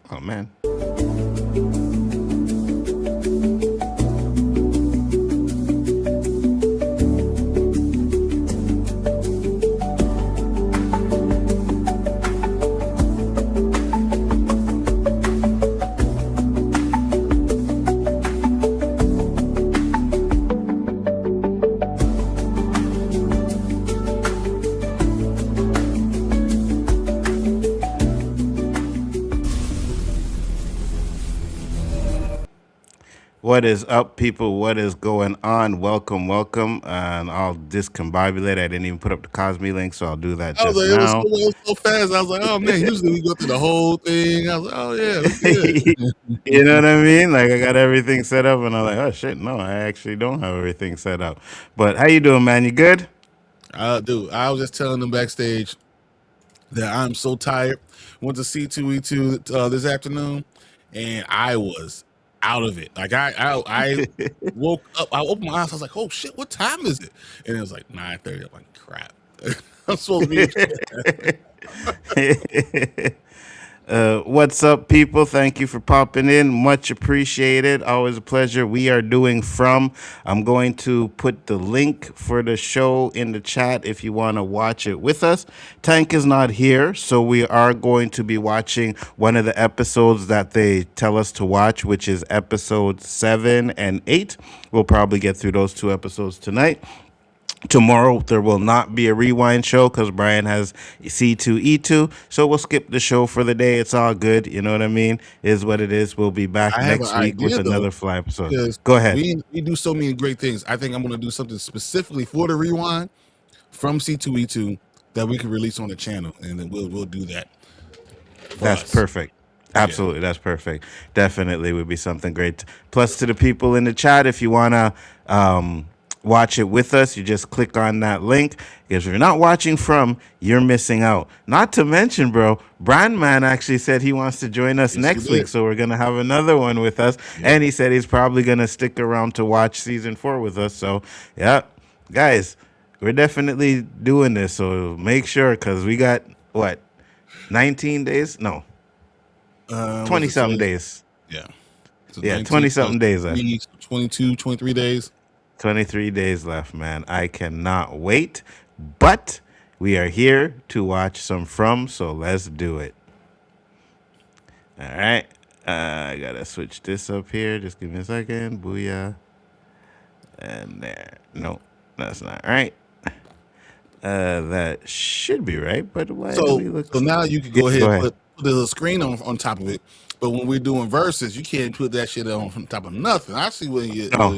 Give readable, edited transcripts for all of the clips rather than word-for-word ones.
Oh man. What is up, people? What is going on? Welcome, welcome. And I'll discombobulate. I didn't even put up the Cosme link, so I'll do that I was just like, now. it was so fast. I was like, oh man, usually we go through the whole thing. I was like, oh yeah, we good. You know what I mean? Like I got everything set up, and I'm like, oh shit, no, I actually don't have everything set up. But how you doing, man? You good? Dude, I was just telling them backstage that I'm so tired. Went to C2E2 this afternoon, and I was out of it. Like I woke up, I opened my eyes, I was like, oh shit, what time is it? And it was like 9:30. I'm like, crap. I'm supposed to be. What's up, people? Thank you for popping in. Much appreciated. Always a pleasure. We are doing From. I'm going to put the link for the show in the chat if you want to watch it with us. Tank is not here, so we are going to be watching one of the episodes that they tell us to watch, which is episode 7 and 8. We'll probably get through those 2 episodes tonight. Tomorrow there will not be a rewind show because Brian has C2E2, so we'll skip the show for the day. It's all good, you know what I mean? Is what it is. We'll be back I have an next week with idea though, another fly episode. because Go ahead. we do so many great things. I think I'm going to do something specifically for the rewind from C2E2 that we can release on the channel, and then we'll do that. That's Us. perfect. Absolutely, that's perfect. Definitely would be something great. Plus, to the people in the chat, if you wanna watch it with us, you just click on that link. Because if you're not watching From, you're missing out. Not to mention, bro, Brandman actually said he wants to join us next week, so we're gonna have another one with us. Yeah. And he said he's probably gonna stick around to watch season 4 with us. So, yeah, guys, we're definitely doing this. So make sure, because we got what, 19 days? No. 20 something days. Yeah. So yeah, 20 something days left. 22, 23 days. 23 days left, man. I cannot wait. But we are here to watch some From, so let's do it. All right. I got to switch this up here. Just give me a second. Booyah. And there. No, that's not right. That should be right, but why do we look... So now you can go ahead and put the screen on top of it. But when we're doing verses, you can't put that shit on top of nothing. I see what it is. No.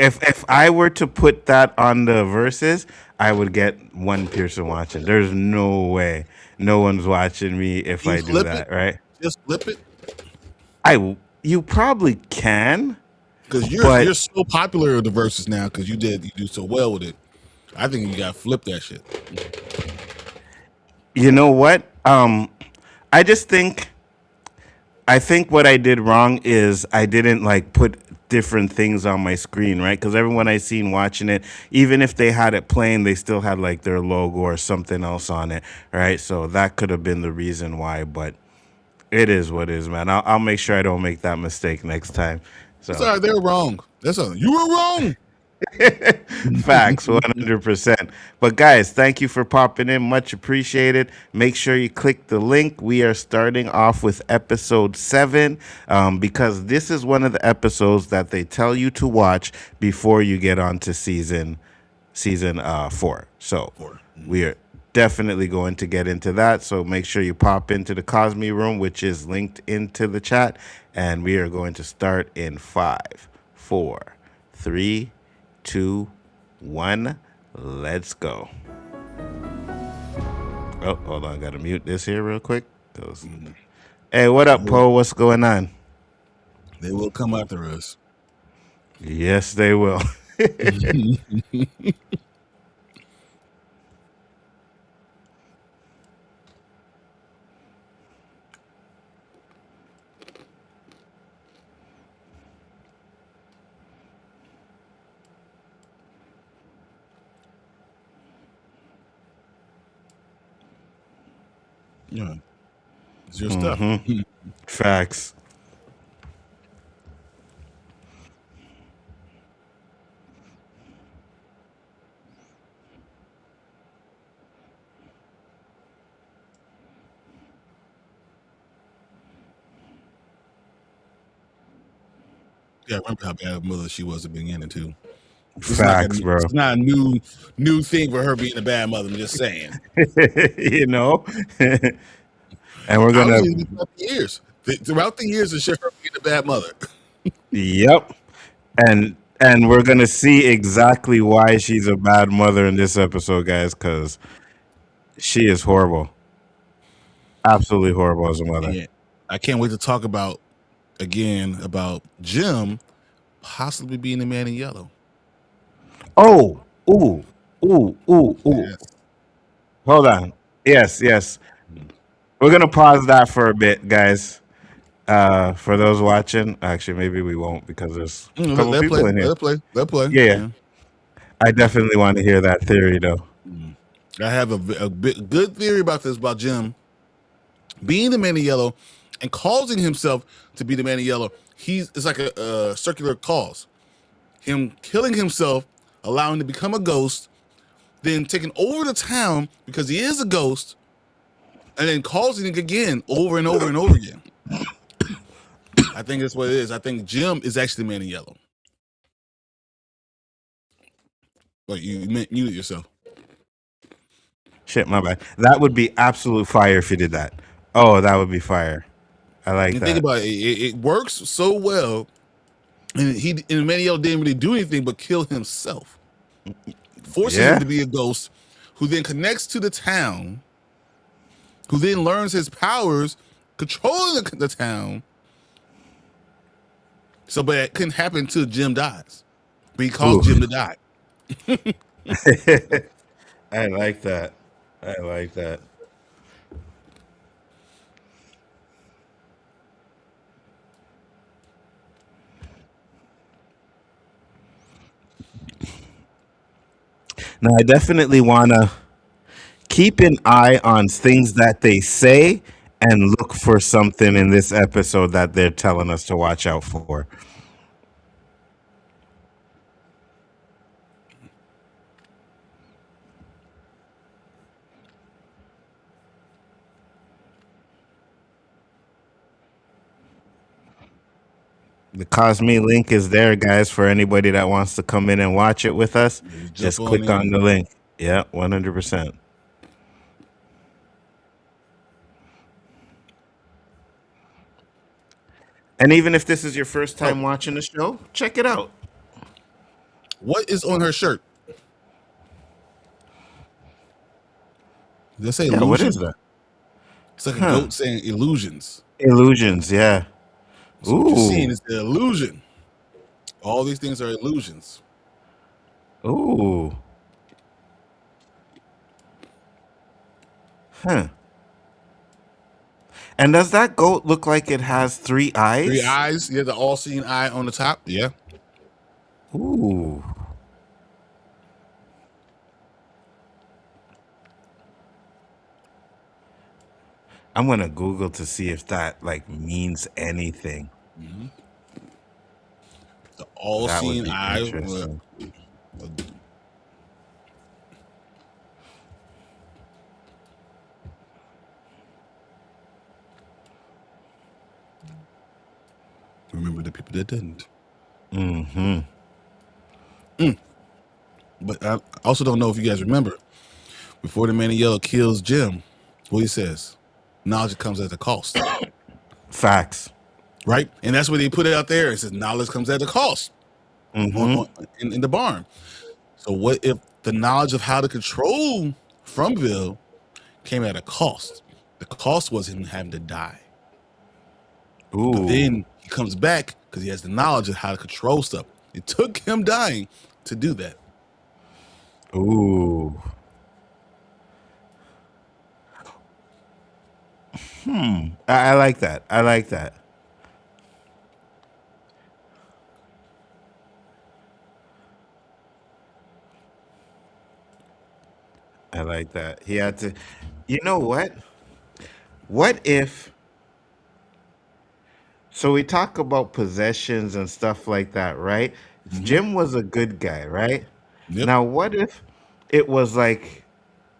If I were to put that on the verses, I would get one person watching. There's no way no one's watching me if I do that, right? Just flip it. You probably can, because you're so popular with the verses now because you do so well with it. I think you gotta flip that shit. You know what? I think what I did wrong is I didn't like put different things on my screen, right? Because everyone I seen watching it, even if they had it playing, they still had like their logo or something else on it, right? So that could have been the reason why, but it is what it is, man. I'll make sure I don't make that mistake next time. So sorry, they're wrong. You were wrong. Facts, 100%. But guys, thank you for popping in. Much appreciated. Make sure you click the link. We are starting off with episode 7 because this is one of the episodes that they tell you to watch before you get on to season 4. So we are definitely going to get into that. So make sure you pop into the Cosme room, which is linked into the chat. And we are going to start in 5, 4, 3, 2, 1, let's go. Oh, hold on, gotta mute this here real quick. Hey, what up, Poe? What's going on? They will come after us. Yes, they will. Yeah. It's your stuff. Facts. Yeah, I remember how bad a mother she was at the beginning too. Facts, bro. It's not a new thing for her being a bad mother. I'm just saying. You know? And we're gonna, Obviously, throughout the years, throughout the years, it's her being a bad mother. yep. And we're gonna see exactly why she's a bad mother in this episode, guys, because she is horrible. Absolutely horrible as a mother. And I can't wait to talk about Jim possibly being the man in yellow. Oh, ooh, ooh, ooh, ooh. Yes. Hold on. Yes, yes. We're gonna pause that for a bit, guys. For those watching, actually, maybe we won't because there's a couple Let play. people in here. Let play. Yeah, yeah. Yeah. I definitely want to hear that theory, though. I have a good theory about this, about Jim being the man in yellow and causing himself to be the man in yellow. It's like a circular cause. Him killing himself, allowing him to become a ghost, then taking over the town because he is a ghost, and then causing it again over and over and over again. I think that's what it is. I think Jim is actually the man in yellow. But you muted yourself. Shit, my bad. That would be absolute fire if you did that. Oh, that would be fire. I like And that. think about it. It works so well. And the man in yellow didn't really do anything but kill himself, forcing him Yeah. to be a ghost, who then connects to the town, who then learns his powers, controlling the town. So, but it couldn't happen until Jim dies. But he caused Ooh. Jim to die. I like that. I like that. Now, I definitely want to keep an eye on things that they say and look for something in this episode that they're telling us to watch out for. The Cosme link is there, guys, for anybody that wants to come in and watch it with us. Just click on the link. Yeah, 100%. And even if this is your first time watching the show, check it out. What is on her shirt? Did I say Yeah, what illusion? is that? It's like a goat saying illusions. Illusions, yeah. So what you're seeing Ooh. is the illusion. All these things are illusions. Ooh. Huh. And does that goat look like it has 3 eyes? 3 eyes. Yeah, the all-seeing eye on the top. Yeah. Ooh. I'm gonna Google to see if that like means anything. The That would all-seeing be eye. interesting. Remember the people that didn't. Mm-hmm. But I also don't know if you guys remember, before the man in yellow kills Jim, what he says, knowledge comes at a cost. Facts. Right? And that's what they put it out there. It says knowledge comes at a cost in the barn. So what if the knowledge of how to control Fromville came at a cost? The cost was him having to die. Ooh. But then he comes back because he has the knowledge of how to control stuff. It took him dying to do that. Ooh. I like that. I like that. I like that. He had to. You know what? What if So we talk about possessions and stuff like that, right? Mm-hmm. Jim was a good guy, right? Yep. Now, what if it was like,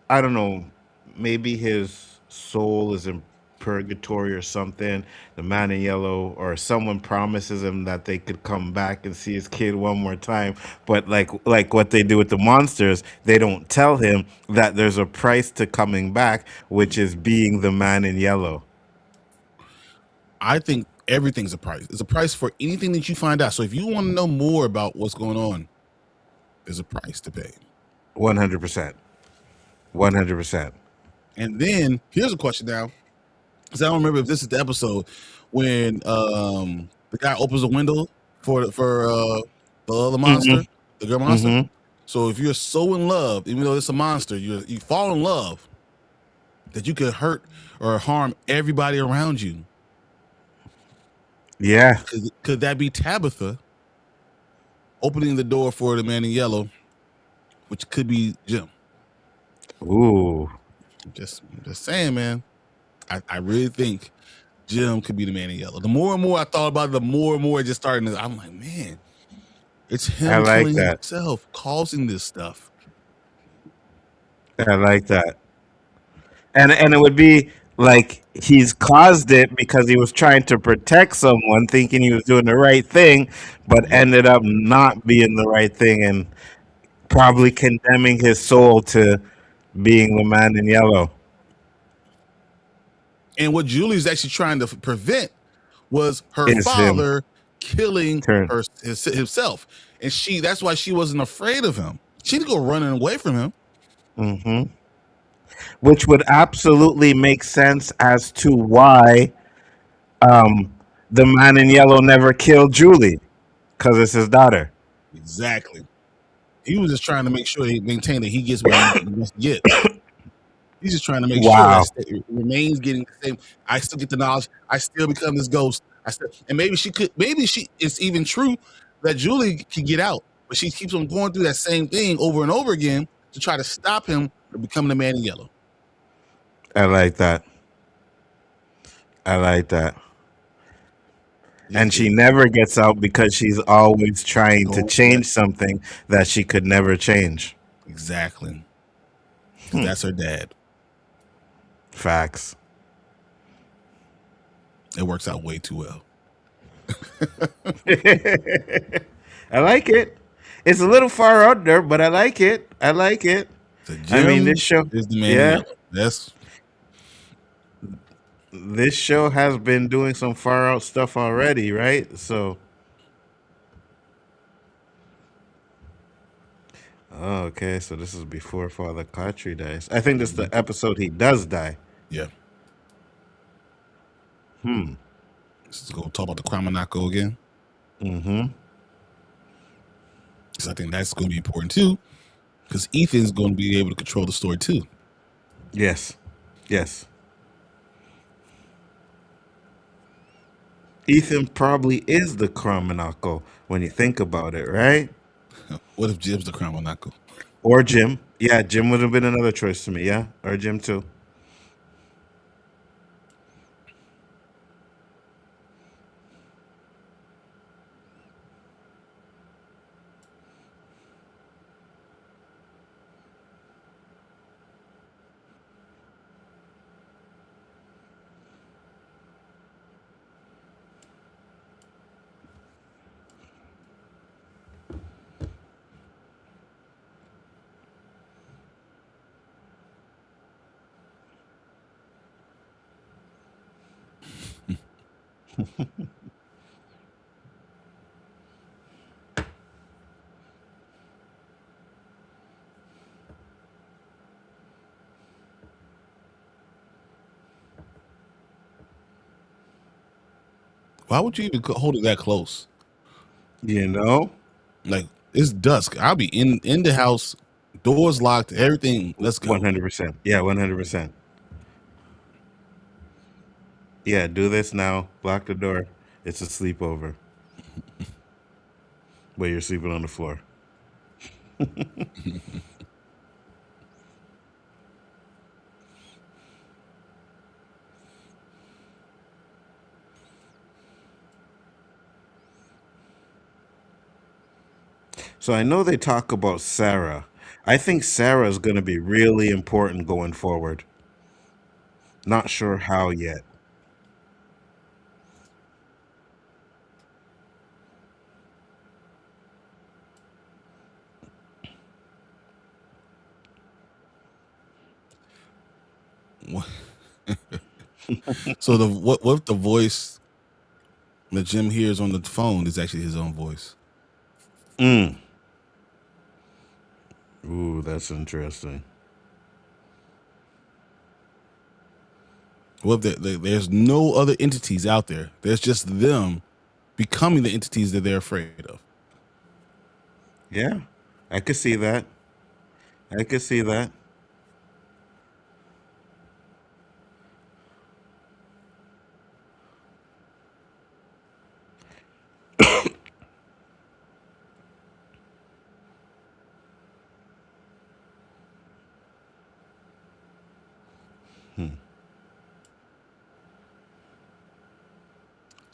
I don't know, maybe his soul is in purgatory or something, the man in yellow, or someone promises him that they could come back and see his kid one more time, but like what they do with the monsters, they don't tell him that there's a price to coming back, which is being the man in yellow. I think everything's a price. It's a price for anything that you find out. So if you want to know more about what's going on, there's a price to pay. 100%. 100%. And then here's a question now, because I don't remember if this is the episode when the guy opens a window for the other monster, the girl monster. Mm-hmm. So if you're so in love, even though it's a monster, you fall in love that you could hurt or harm everybody around you. Yeah. Could that be Tabitha opening the door for the man in yellow, which could be Jim? Ooh. Just saying, man. I really think Jim could be the man in yellow. The more and more I thought about it, the more and more it just started. I'm like, man, it's I him like killing that. himself, causing this stuff. I like that. And it would be like he's caused it because he was trying to protect someone, thinking he was doing the right thing, but Yep. ended up not being the right thing and probably condemning his soul to being the man in yellow. And what Julie's actually trying to prevent was her Is him father killing turn. himself. And that's why she wasn't afraid of him. She didn't go running away from him. Mm-hmm. Which would absolutely make sense as to why um, the man in yellow never killed Julie, because it's his daughter. Exactly. He was just trying to make sure he maintained that he gets what he must get. He's just trying to make sure that Wow. it remains getting the same. I still get the knowledge. I still become this ghost. And maybe it's even true that Julie can get out, but she keeps on going through that same thing over and over again to try to stop him from becoming the man in yellow. I like that. I like that. And she never gets out because she's always trying to Going through that. change something that she could never change. Exactly. Because that's her dad. Facts. It works out way too well. I like it. It's a little far out there, but I like it. I like it. So I mean, Jim this show, is the man in yeah, yellow. That's this show has been doing some far out stuff already, right? So, oh, okay. So this is before Father Khatri dies. I think this is the episode he does die. yeah. Let's go talk about the Kramanako again. Mm-hmm. Because I think that's going to be important too. Because Ethan's going to be able to control the story too. Yes. Yes. Ethan probably is the Kramanako when you think about it, right? What if Jim's the Kramanako? Or Jim. Yeah, Jim would have been another choice to me. Yeah, or Jim too. Why would you even hold it that close? You know, Like, it's dusk. I'll be in the house, doors locked, everything. Let's go. 100%. Yeah, 100%. Yeah, do this now. Lock the door. It's a sleepover. But you're sleeping on the floor. So I know they talk about Sarah. I think Sarah is going to be really important going forward. Not sure how yet. So the what if the voice that Jim hears on the phone is actually his own voice? Ooh, that's interesting. What if there's no other entities out there? There's just them becoming the entities that they're afraid of. Yeah, I could see that. I could see that.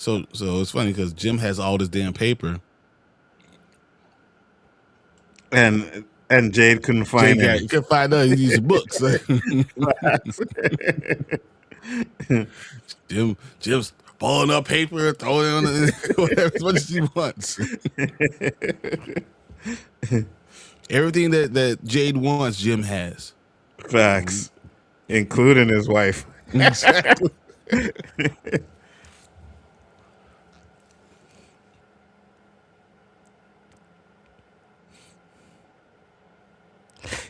So it's funny because Jim has all this damn paper. And Jade couldn't Jay find got any. you can find out these books. Jim's balling up paper, throwing it on the, whatever as much as he wants. Everything that Jade wants, Jim has. Facts, including his wife. Exactly.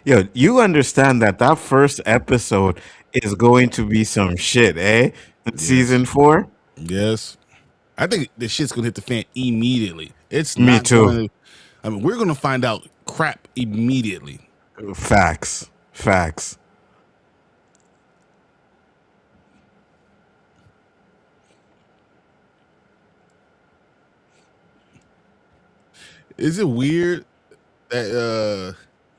Yo, you understand that that first episode is going to be some shit, eh? Yes. Season 4? Yes. I think this shit's gonna hit the fan immediately. It's Me not too. going to. I mean, we're gonna find out crap immediately. Facts. Facts. Is it weird that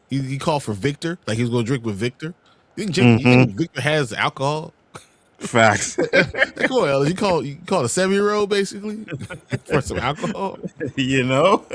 he called for Victor? Like he was gonna drink with Victor? You think Victor has alcohol? Facts. Come on, Ellis. You call a 7-year-old basically for some alcohol? You know?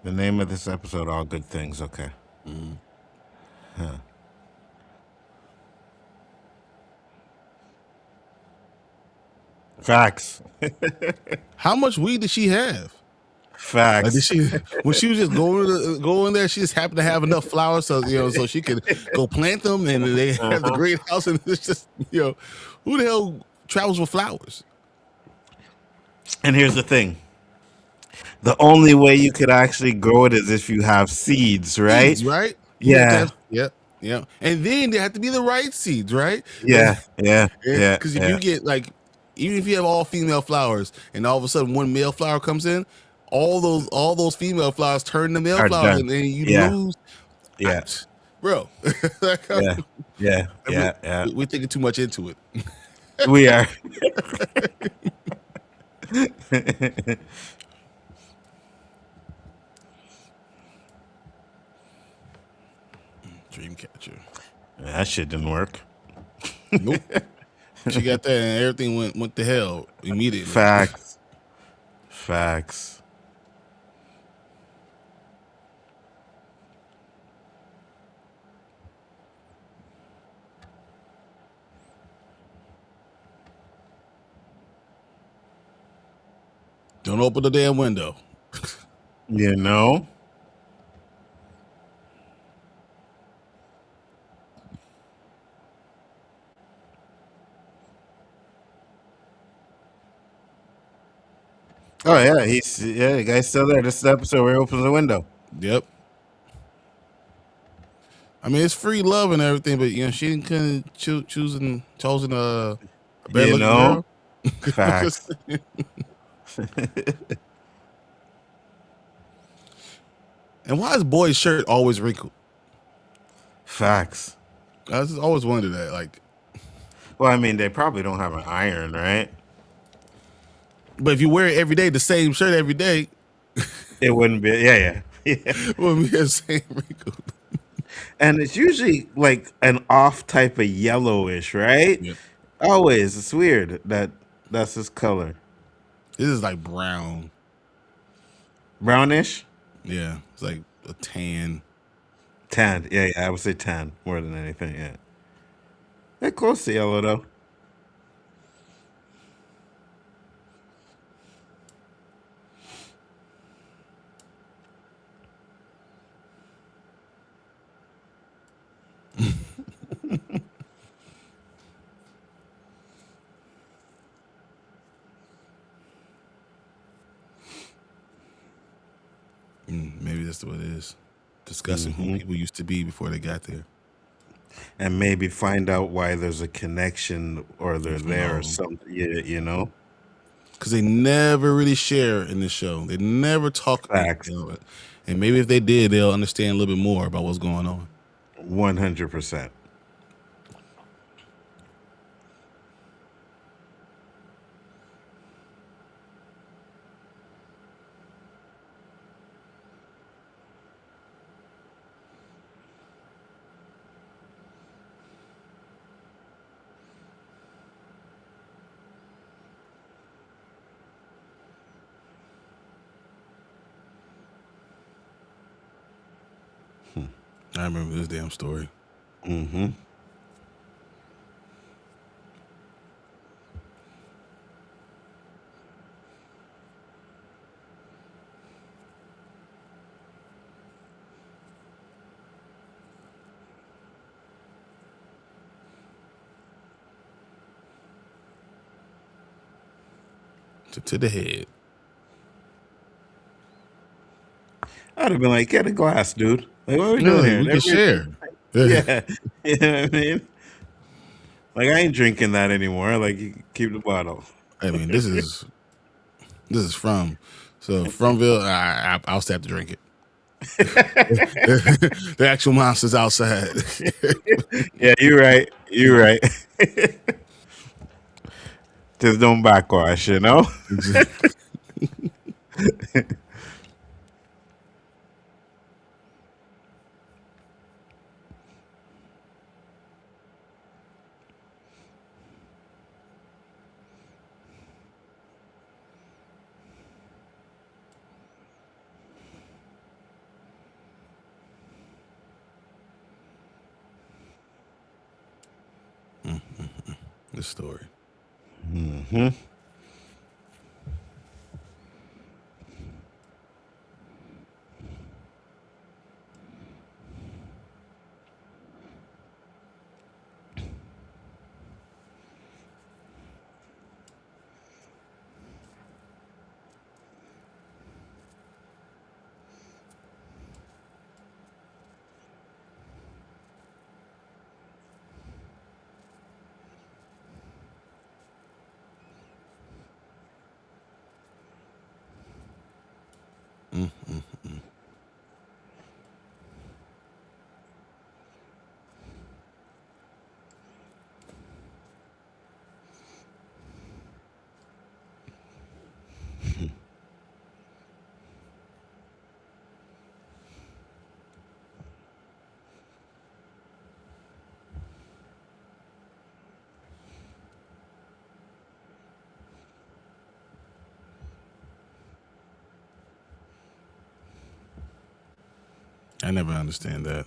The name of this episode, All Good Things. Okay. Facts. How much weed did she have? Like did Facts. she when she was just going there, she just happened to have enough flowers so she could go plant them and they have the greenhouse and it's just who the hell travels with flowers? And here's the thing. The only way you could actually grow it is if you have seeds, right? Seeds, right? You have to Yeah. have yeah. And then they have to be the right seeds, right? Yeah. Yeah. Yeah. Because if Yeah. you get like even if you have all female flowers and all of a sudden one male flower comes in, all those female flowers turn to male Are flowers done. and then you Yeah. lose. Yeah. Bro. Yeah. Yeah. Yeah. Yeah. We're thinking too much into it. We are. Dreamcatcher. That shit didn't work. Nope. She got that and everything went to hell immediately. Facts. Facts. Don't open the damn window. You know? Oh yeah, the guy's still there. This is the episode where he opens the window. Yep. I mean, it's free love and everything, but she couldn't chosen a better You looking know, girl. I'm just facts, saying. And why is boy's shirt always wrinkled? facts. I just always wondered that. Like, Well, I mean, they probably don't have an iron, right? but if you wear it every day, the same shirt every day, It wouldn't be. Yeah, yeah, yeah. it wouldn't be the same wrinkle. And it's usually like an off type of yellowish, right? Yep. Always. It's weird that that's his color. This is like brown. Brownish, Yeah, it's like a tan. tan. Yeah, yeah. I would say tan more than anything. Yeah, they're close to yellow though. Maybe that's what it is. Discussing who Hmm. people used to be before they got there. And maybe find out why there's a connection or they're What's there or wrong? something. Yeah, you know. Because they never really share in this show. They never talk. Facts. And maybe if they did, they'll understand a little bit more about what's going on. 100%. I remember this damn story. Mm-hmm. To the head. I'd have been like, get a glass, dude. Like, what are we doing Yeah, here? we can share. Yeah. You know what I mean? Like, I ain't drinking that anymore. Like, you keep the bottle. I mean, this is from. So Fromville, I'll still have to drink it. The actual monster's outside. Yeah, you're right. You're right. Just don't backwash, you know? Exactly. This story. Mm-hmm. I never understand that.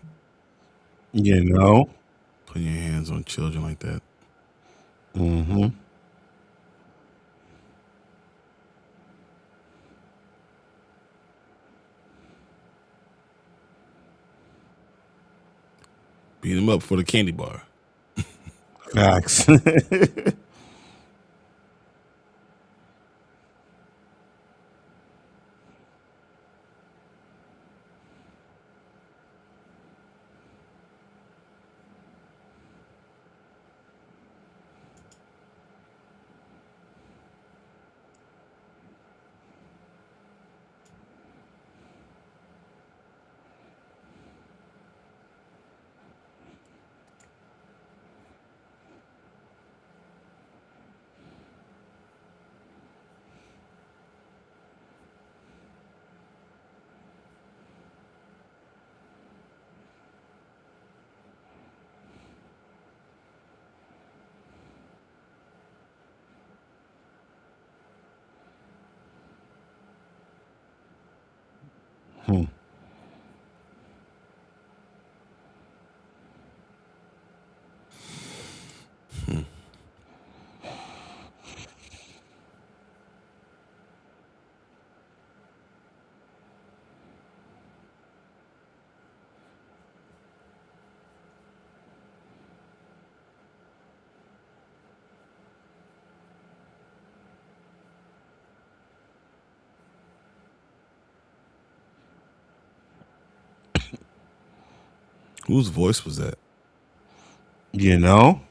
You know? Putting your hands on children like that. Mm-hmm. Beat them up for the candy bar. Facts. Hmm. Whose voice was that? You know?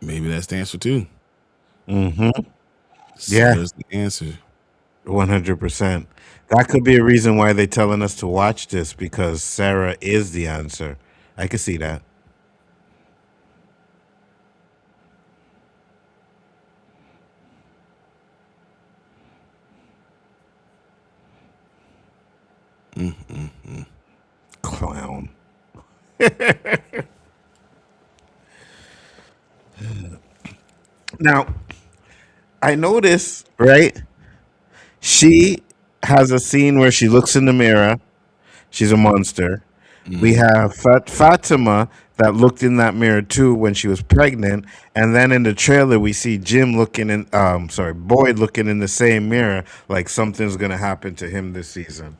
Maybe that's the answer too. Mm-hmm. Yeah, Sarah's the answer. 100%. That could be a reason why they're telling us to watch this because Sarah is the answer. I could see that. Clown. Now, I notice, right? She has a scene where she looks in the mirror. She's a monster. We Mm-hmm. have Fatima that looked in that mirror too when she was pregnant, and then in the trailer we see Jim looking in, sorry, Boyd looking in the same mirror, like something's gonna happen to him this season.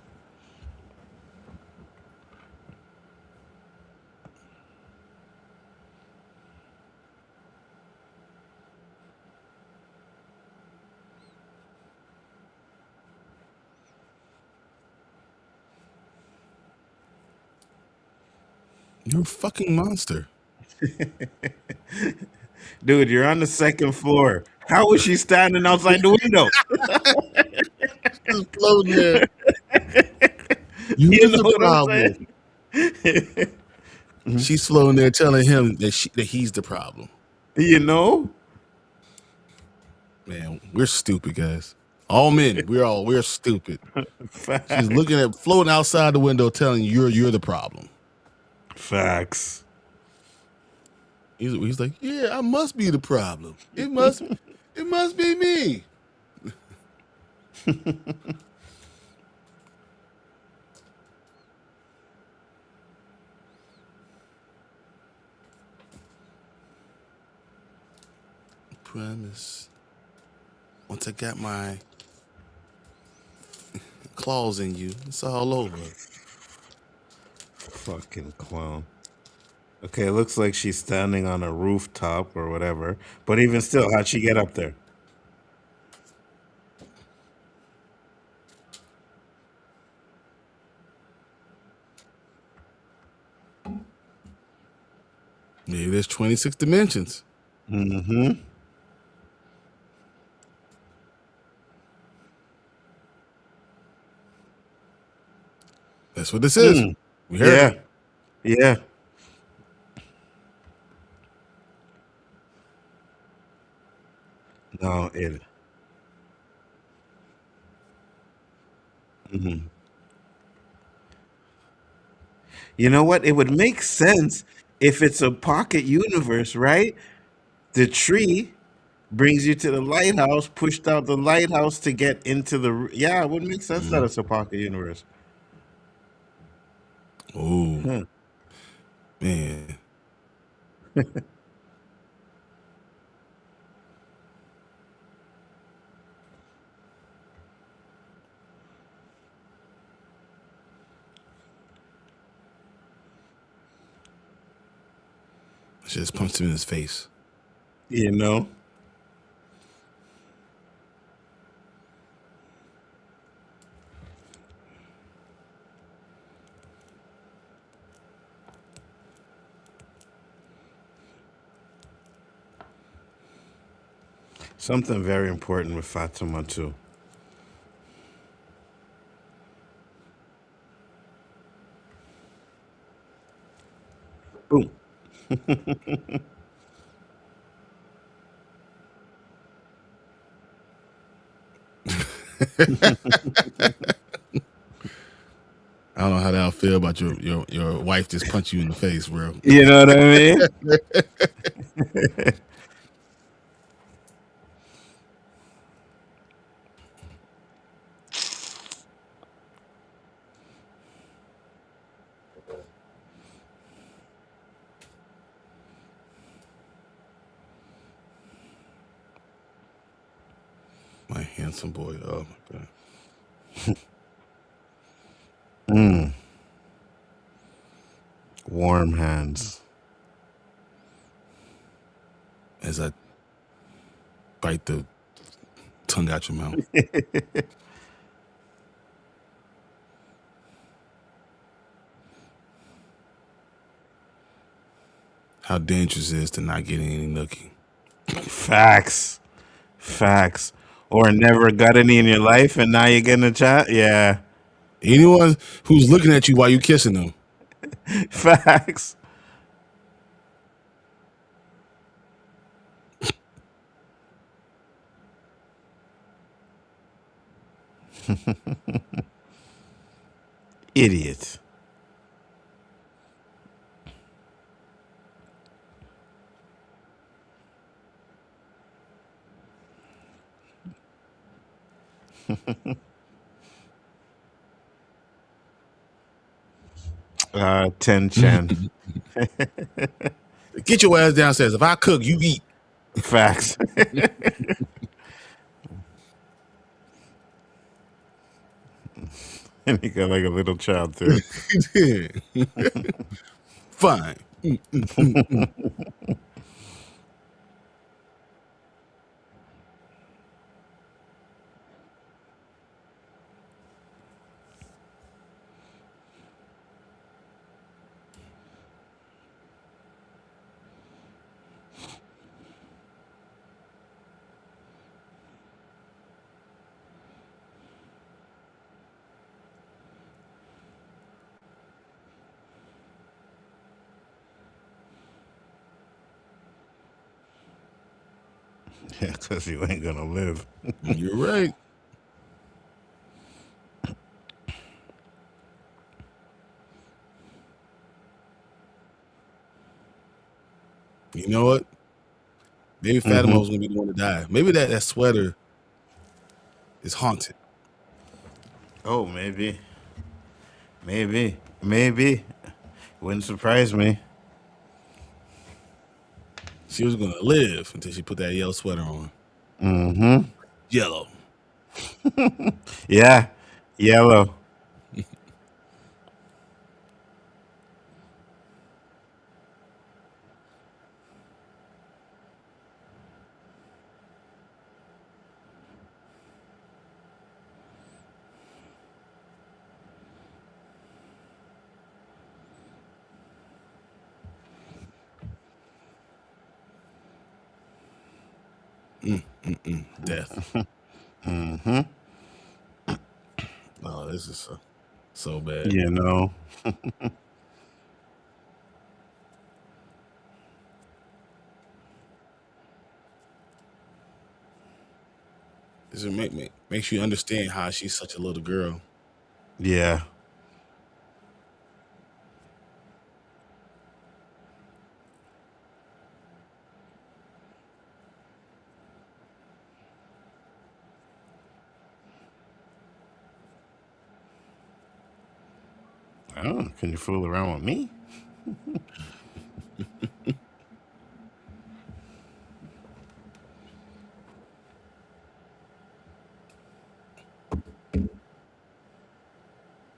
You're a fucking monster. Dude, you're on the second floor. How is she standing outside the window? Just floating there. You You're know the what I'm problem. saying? She's floating there telling him that he's the problem. You know? Man, we're stupid, guys. All men, we're stupid. She's Facts. looking at floating outside the window, telling you you're the problem. Facts. He's like, yeah, I must be the problem. It must be me. Promise. Once I got my claws in you, it's all over. Fucking clown. Okay, it looks like she's standing on a rooftop or whatever. But even still, how'd she get up there? Maybe there's 26 dimensions. Mm-hmm. That's what this is. Mm. We heard it. Yeah. Yeah. No, it. Mhm. You know what? It would make sense if it's a pocket universe, right? The tree brings you to the lighthouse, pushed out the lighthouse to get into the. Yeah, it would make sense that Mm-hmm. it's a pocket universe. Oh, Huh. man. I just punched him in his face. You know? Something very important with Fatima too. Boom. I don't know how that'll feel about your wife just punch you in the face, bro. You know what I mean? My handsome boy. Oh my god. Warm hands. As I bite the tongue out your mouth. How dangerous it is to not get any nookie. Facts. Facts. Or never got any in your life and now you're getting a chat? Yeah. Anyone who's looking at you while you kissing them. Facts. Idiot. Tension. Get your ass downstairs. If I cook, you eat. Facts. And he got like a little child too. Fine. Yeah, because you ain't gonna live. You're right. You know what? Maybe Fatimo's gonna be the one to die. Maybe that sweater is haunted. Oh, maybe. Maybe. Maybe. Wouldn't surprise me. She was gonna live until she put that yellow sweater on. Mm-hmm. Yellow. Yeah. Yellow. Death. Oh, this is so bad. You know. This makes you understand how she's such a little girl. Yeah. Oh, can you fool around with me?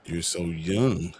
You're so young.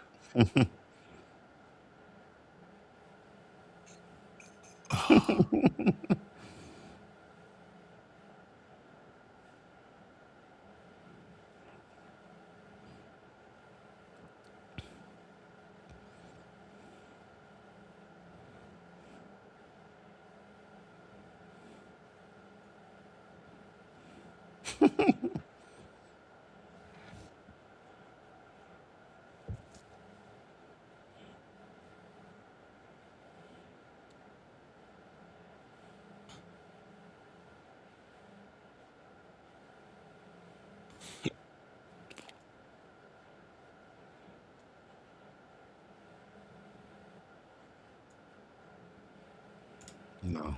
No.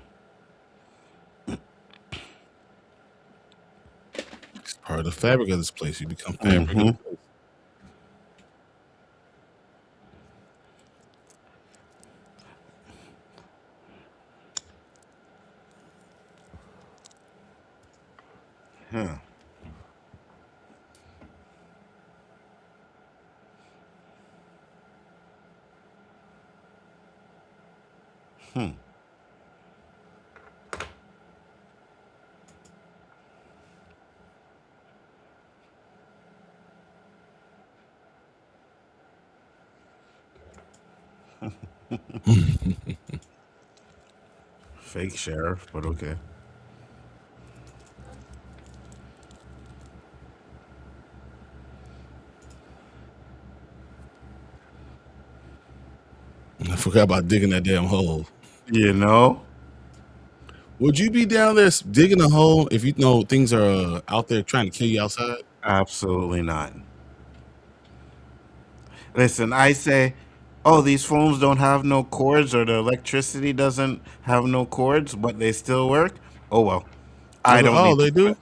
It's part of the fabric of this place. You become fabric of Mm-hmm. the place. Huh. Fake sheriff, but okay. I forgot about digging that damn hole. You know? Would you be down there digging a hole if you know things are out there trying to kill you outside? Absolutely not. Listen, I say, oh, these phones don't have no cords or the electricity doesn't have no cords, but they still work. Oh well. I don't Oh, need to they do?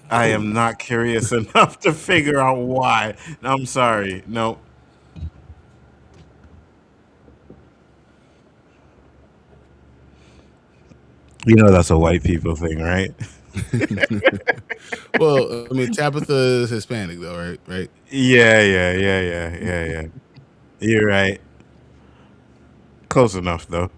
I Cool. am not curious enough to figure out why. I'm sorry. No. You know that's a white people thing, right? Well, I mean, Tabitha is Hispanic, though, right? Right. Yeah. You're right. Close enough though.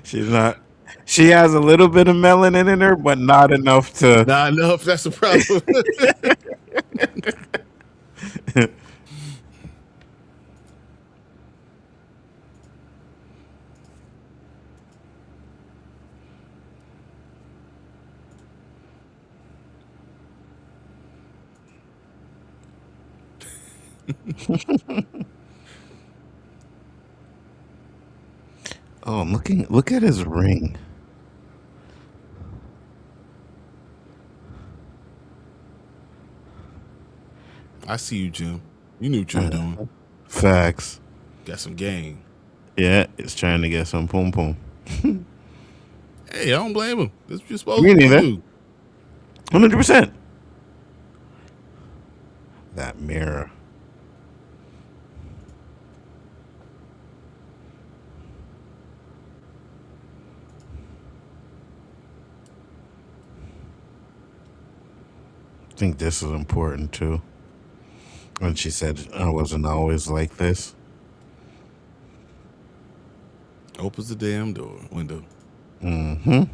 She's not. She has a little bit of melanin in her, but not enough to. Nah, no, if that's the problem. Oh, I'm looking. Look at his ring. I see you, Jim. You knew what you were doing. Facts. Got some game. Yeah, it's trying to get some pum pum. Hey, I don't blame him. That's what you're supposed Me to neither. do. 100%. That mirror. I think this is important too. When she said I wasn't always like this. Opens the damn door window. Mm-hmm.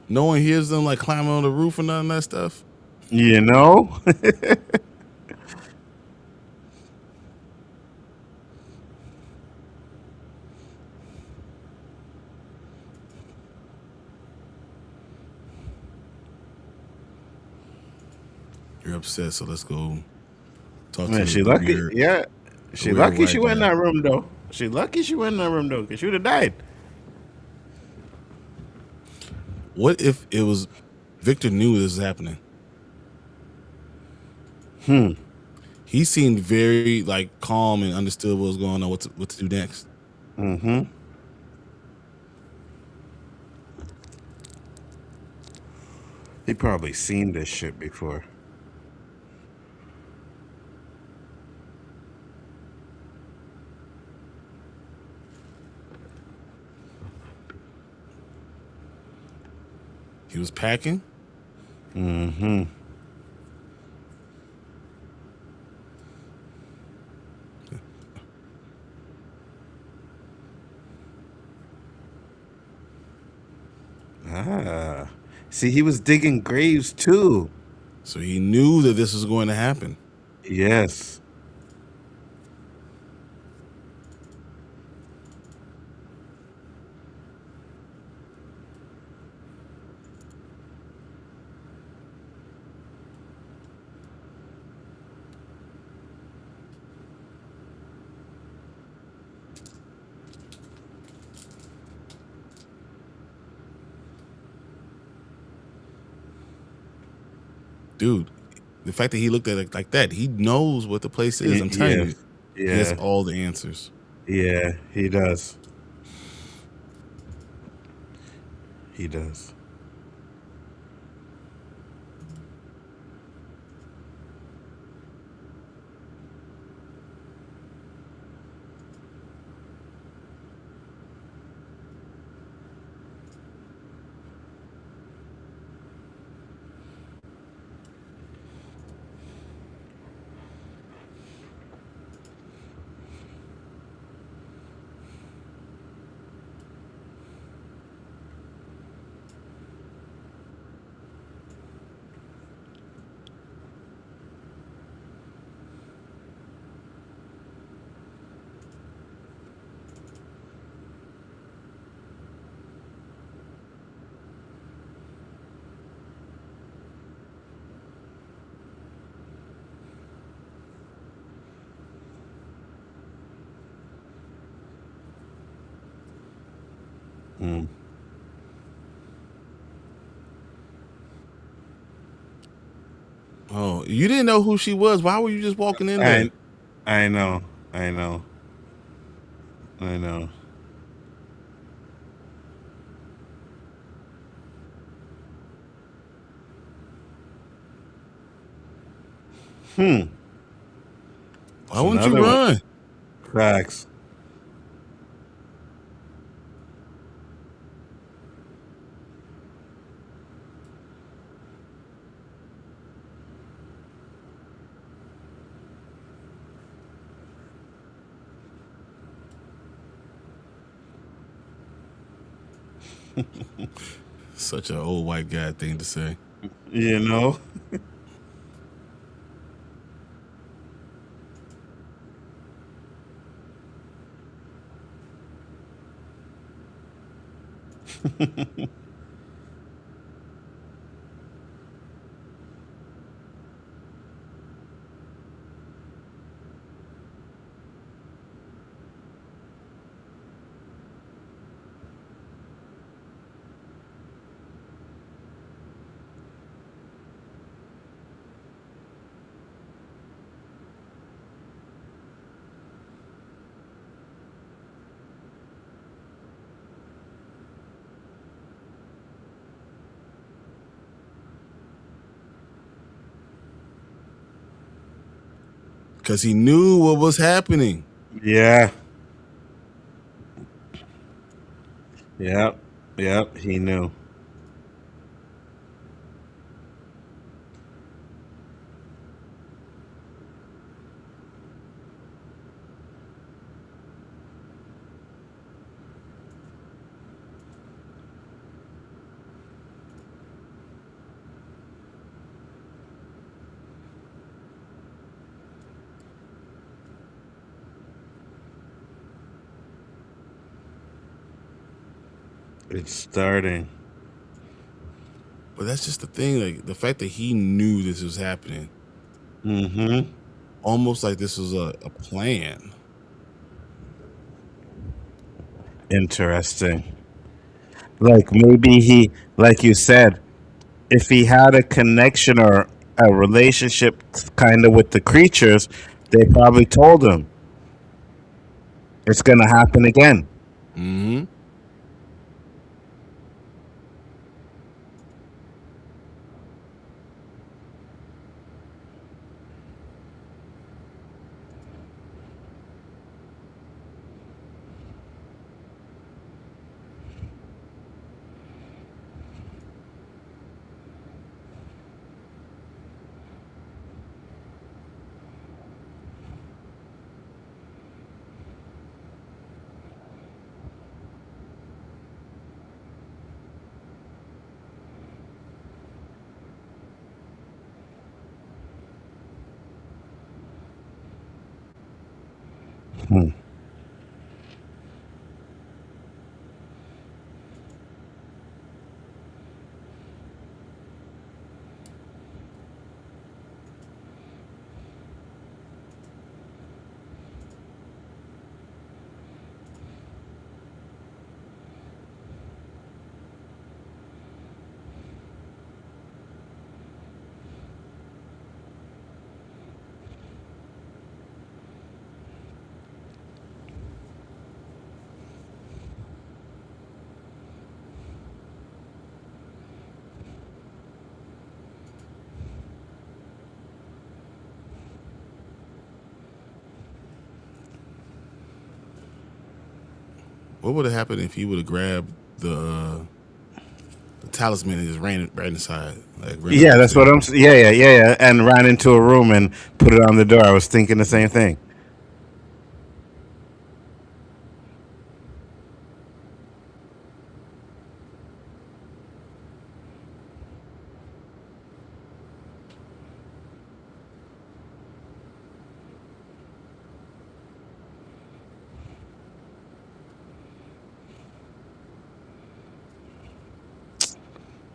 No one hears them like climbing on the roof or none of that stuff. You know? You're upset, so let's go talk Man, to she lucky. Yeah. the She weird lucky white she went in guy. that room though. She lucky she went in that room though, because she would have died. What if it was Victor knew this was happening? He seemed very like calm and understood what was going on, what to do next. Mm-hmm. He probably seen this shit before. He was packing. Mm-hmm. See, he was digging graves too. So he knew that this was going to happen. Yes. Dude, the fact that he looked at it like that, he knows what the place is. I'm telling Yes. you, he has Yeah. all the answers. Yeah. He does. He does. Mm. Oh, you didn't know who she was. Why were you just walking in there? I I know. I know. I know. Hmm. Why It's wouldn't you another one. run? Facts. Such an old white guy thing to say. You know. Because he knew what was happening. Yeah. Yep. Yep. He knew. It's starting. But that's just the thing. Like the fact that he knew this was happening, Mm-hmm. almost like this was a plan. Interesting. Like maybe he, like you said, if he had a connection or a relationship kind of with the creatures, they probably told him it's going to happen again. Mm-hmm. Hmm. What would have happened if he would have grabbed the talisman and just ran right inside, like ran up Yeah, them that's what stairs? Yeah, yeah, yeah, yeah. And ran into a room and put it on the door. I was thinking the same thing.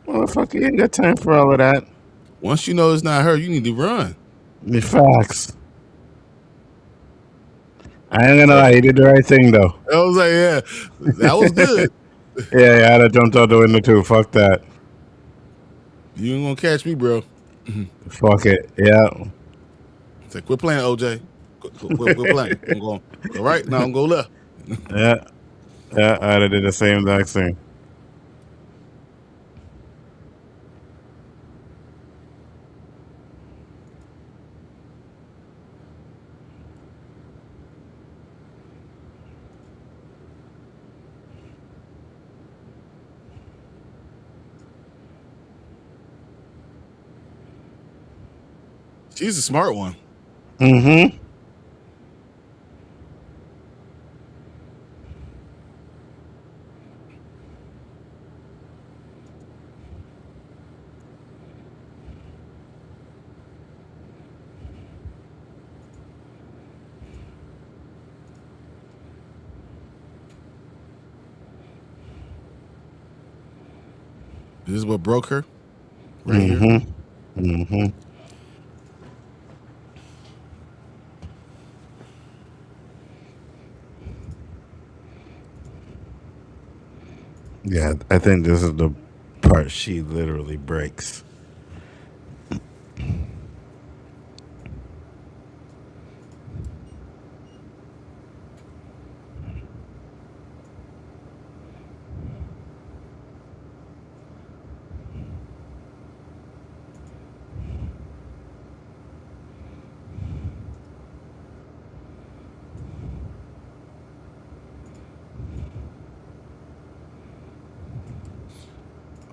Motherfucker, you ain't got time for all of that. Once you know it's not her, you need to run. Me facts. I ain't gonna Like, lie, you did the right thing though. I was like, yeah, that was good. Yeah, yeah, I'd have jumped out the window too. Fuck that. You ain't gonna catch me, bro. Fuck it. Yeah. It's like, quit playing, OJ. Quit playing. I'm going go right now. I'm going left. Yeah. Yeah, I'd have did the same exact thing. She's a smart one. Mm-hmm. This is what broke her right here. Mm-hmm. Mm-hmm. Yeah, I think this is the part she literally breaks.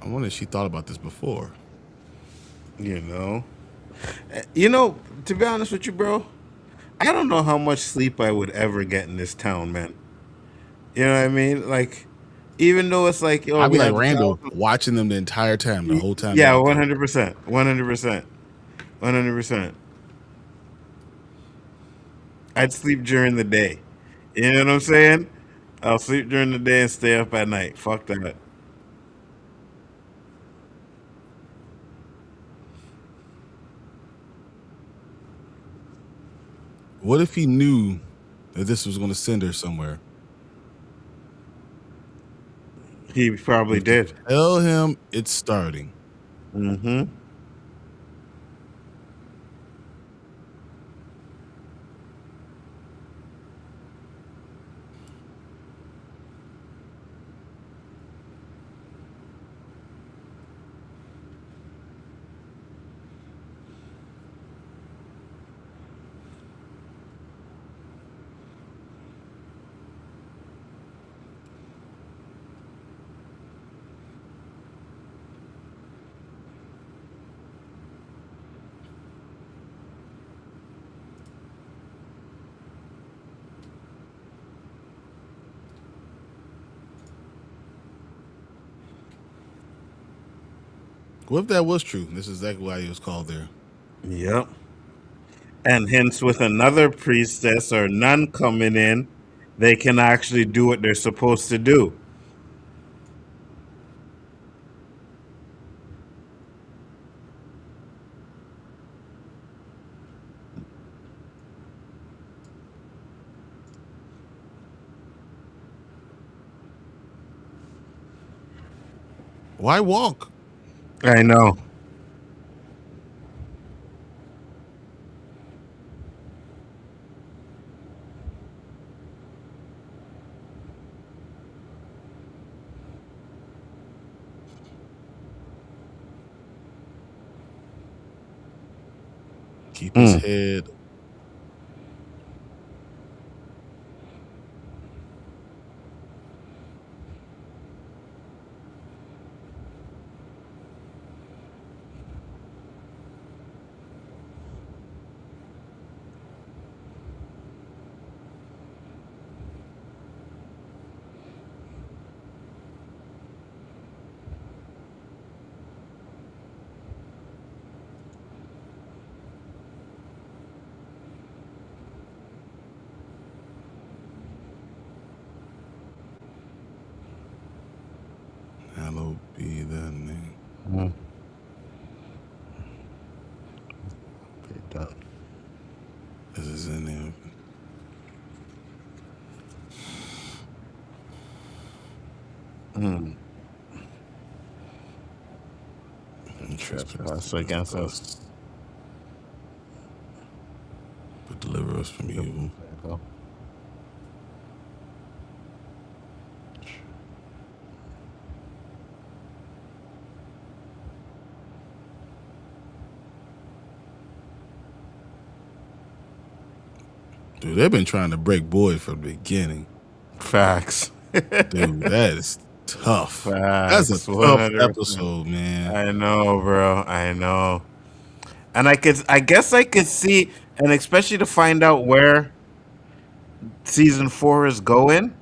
I wonder if she thought about this before. You know? You know, to be honest with you, bro, I don't know how much sleep I would ever get in this town, man. You know what I mean? Like, even though it's like, oh, I'd be we like have the Randall, thousand. watching them the entire time, the whole time they're Yeah, out there. 100%. 100%. 100%. I'd sleep during the day. You know what I'm saying? I'll sleep during the day and stay up at night. Fuck that. What if he knew that this was going to send her somewhere? He You probably have to did. tell him it's starting. Mm-hmm. What if that was true? This is exactly why he was called there. Yep. And hence, with another priestess or nun coming in, they can actually do what they're supposed to do. Why walk? I know. Keep his Mm. head. Hallowed be the name. Mm. Be done. This is in there. Mm. And Trespass against us. But deliver us from evil. Dude, they've been trying to break Boyd from the beginning. Facts. Dude, that is tough. Facts. That's a tough 100%. episode, man. I know, bro. I know. And I guess I could see, and especially to find out where season 4 is going,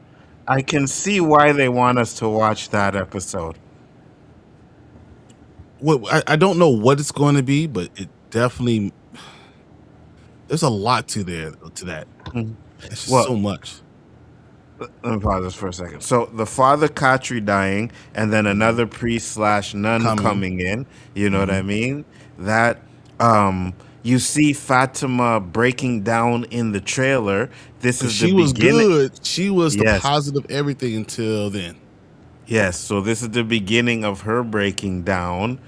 I can see why they want us to watch that episode. I don't know what it's going to be, but it definitely there's a lot to that. Mhm. It's just Well, so much. let me pause this for a second. So the father Katri dying, and then another priest slash nun coming in. You know what I mean? That you see Fatima breaking down in the trailer. This is the She was beginning. good. She was the Yes. positive everything until then. Yes, so this is the beginning of her breaking down.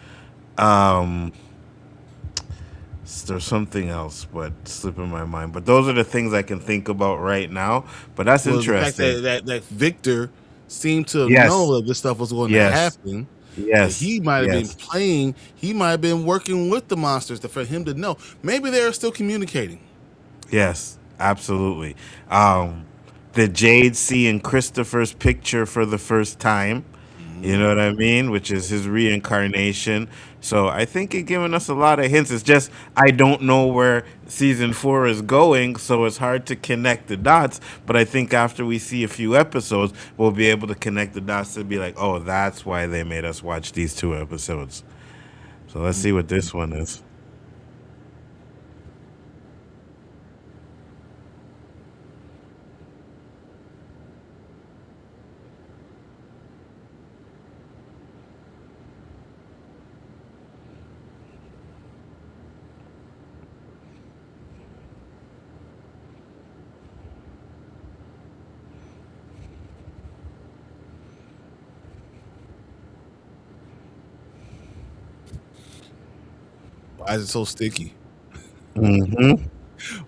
There's something else, but slipping my mind. But those are the things I can think about right now. But that's Well, the fact interesting. that Victor seemed to Yes. know that this stuff was going to Yes. happen. That Yes. he might have been Yes. playing. He might have been working with the monsters for him to know. Maybe they're still communicating. Yes, absolutely. The Jade seeing Christopher's picture for the first time. You know what I mean? Which is his reincarnation. So I think it's giving us a lot of hints. It's just I don't know where season 4 is going, so it's hard to connect the dots. But I think after we see a few episodes, we'll be able to connect the dots to be like, oh, that's why they made us watch these 2 episodes. So let's see what this one is. Why is it so sticky? Mm-hmm.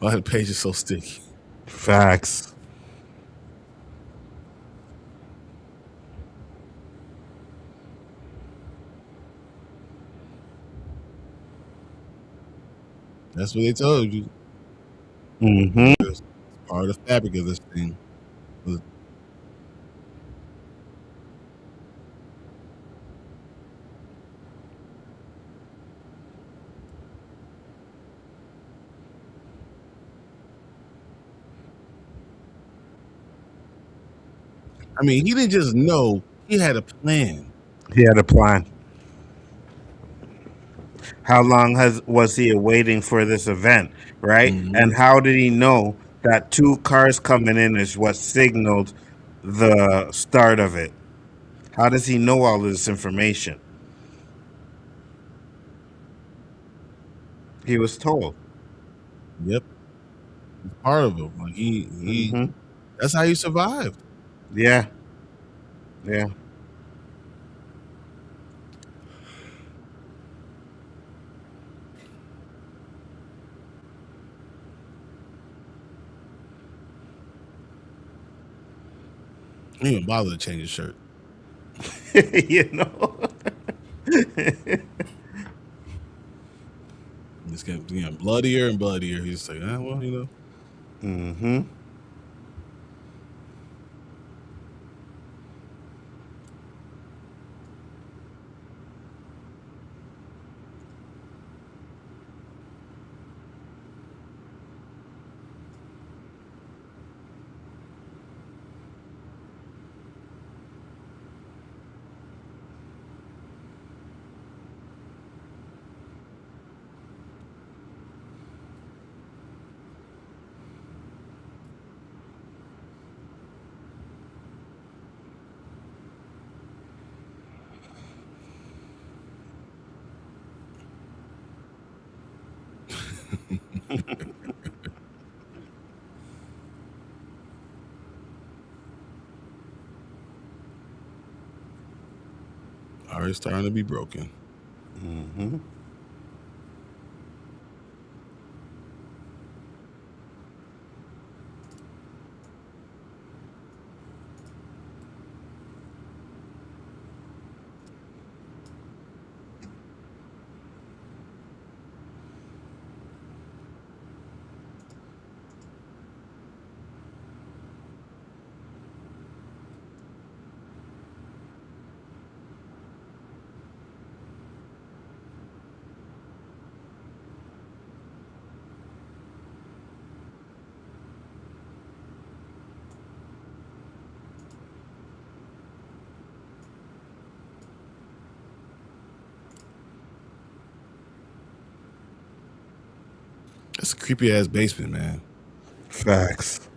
Why the page is so sticky? Facts. That's what they told you. Mm-hmm. It's part of the fabric of this thing. I mean, he didn't just know; he had a plan. He had a plan. How long has was he waiting for this event, right? Hmm. And how did he know that two cars coming in is what signaled the start of it? How does he know all this information? He was told. Yep, part of him. Like he Hmm. that's how he survived. Yeah, yeah. He didn't even bother to change his shirt. You know. It's getting bloodier and bloodier. He's like, well, Hmm. already starting to be broken. Hmm. That's a creepy ass basement, man. Facts.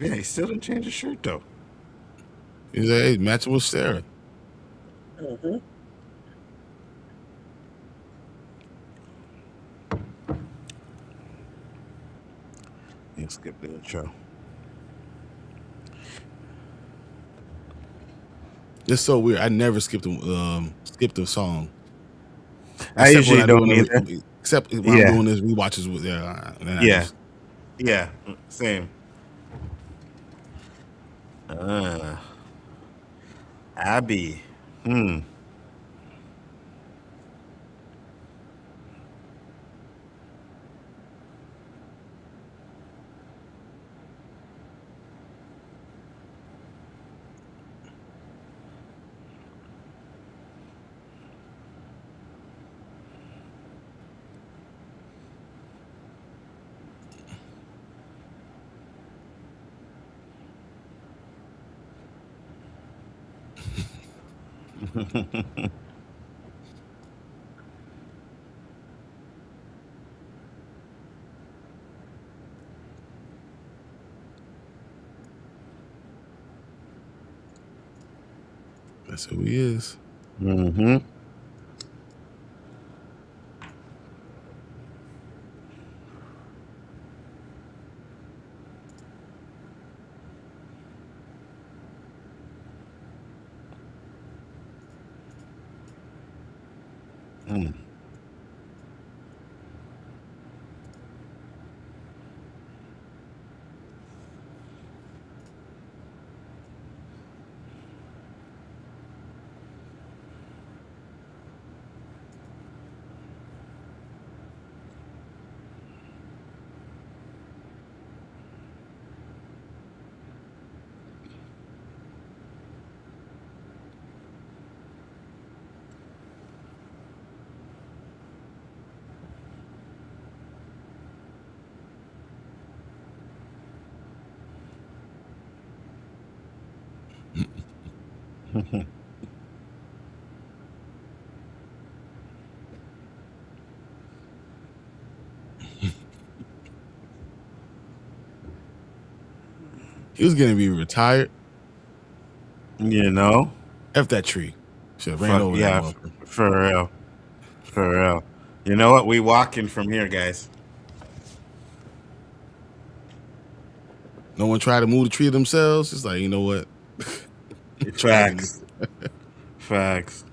Yeah, he still didn't change his shirt though. He's like, hey, matching with Sarah. Hmm. You skip the intro. It's so weird. I never skipped a song I except when usually I do don't either. except when I'm Yeah, doing this rewatches with then I yeah, just yeah. Same. Uh, Abby. Hmm. that's who he is. Hmm. He was gonna be retired. You know? F that tree. Should have ran Fuck over that yeah, motherfucker. for real. For real. You know what? We walking from here, guys. No one tried to move the tree themselves. It's like, you know what? Facts. Facts.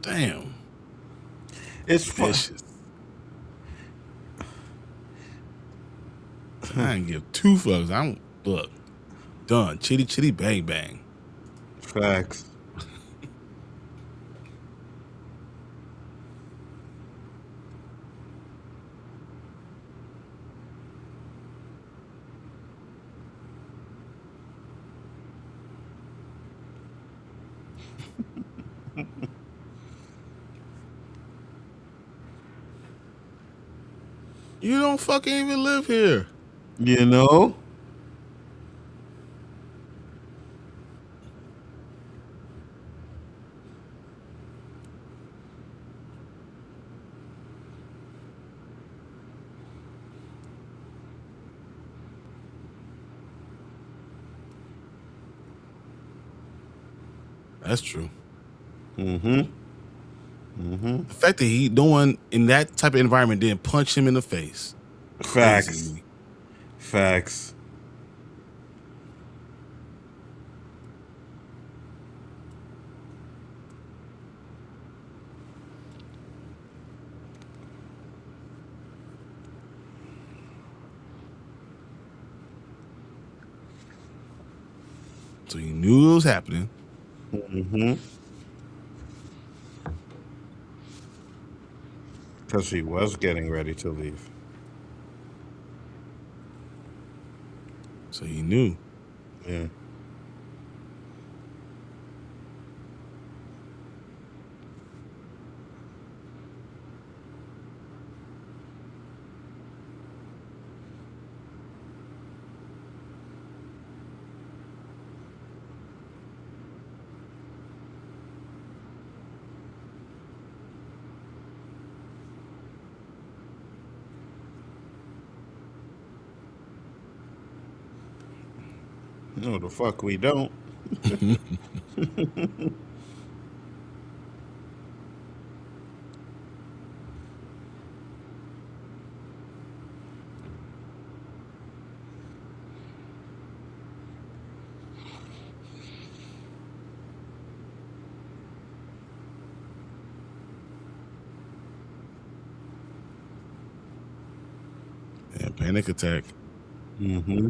Damn. It's fun. Vicious. I didn't give two fucks. I'm look. Done. Chitty chitty bang bang. Facts. You don't fucking even live here. You know? That's true. Mm-hmm. The fact that no one in that type of environment didn't punch him in the face. Crazy to Facts. me. Facts. So he knew it was happening. Mm-hmm. Because he was getting ready to leave. So he knew. Yeah. No, the fuck we don't. Yeah, panic attack. Mm-hmm.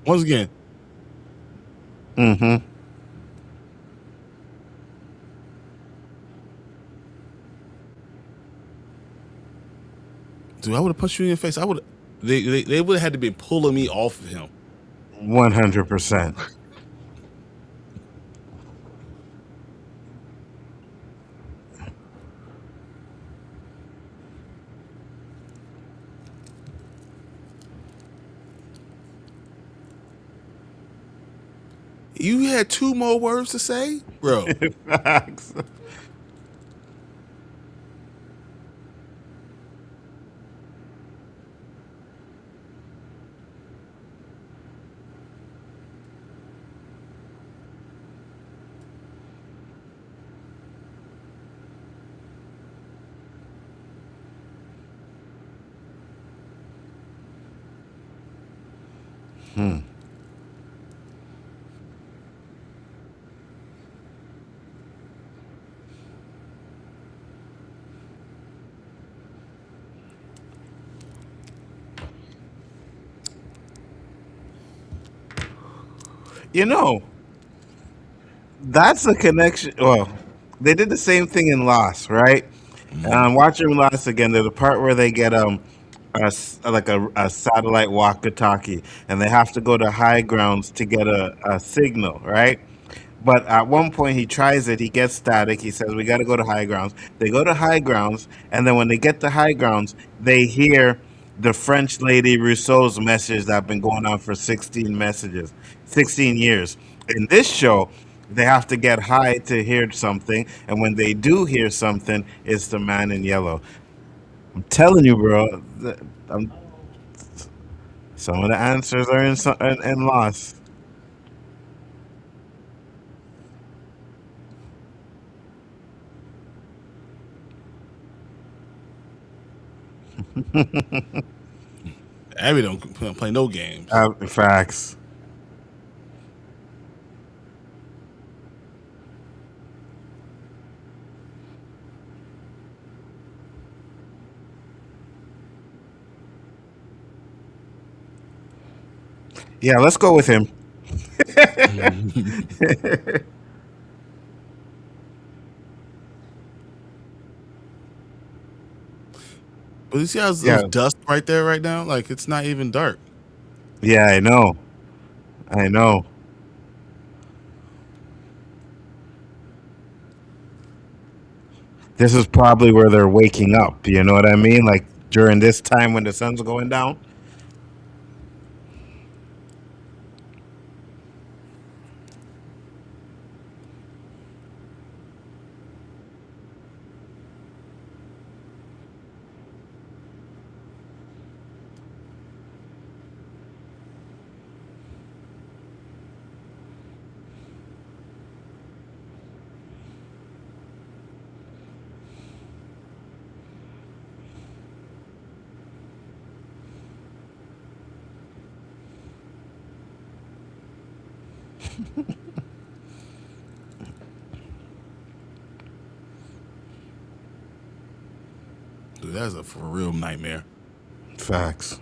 Once again, Mm-hmm. dude, I would have punched you in your face. I would. They would have had to be pulling me off of him. 100%. You had 2 more words to say, bro. Facts. You know, that's a connection. Well, they did the same thing in Lost, right? Watching Lost again, there's a part where they get like a satellite walkie-talkie, and they have to go to high grounds to get a signal, right? But at one point, he tries it. He gets static. He says, "We got to go to high grounds." They go to high grounds, and then when they get to high grounds, they hear the French lady Rousseau's message that have been going on for 16 years. In this show, they have to get high to hear something, and when they do hear something, it's the man in yellow. I'm telling you, bro. I'm, some of the answers are in Lost. Abby don't play no games. Facts. Yeah, let's go with him. But you see how Yeah, there's dust right there right now? Like it's not even dark. yeah, I know. I know. This is probably where they're waking up. You know what I mean? Like during this time when the sun's going down. Dude, that's a for real nightmare. Facts.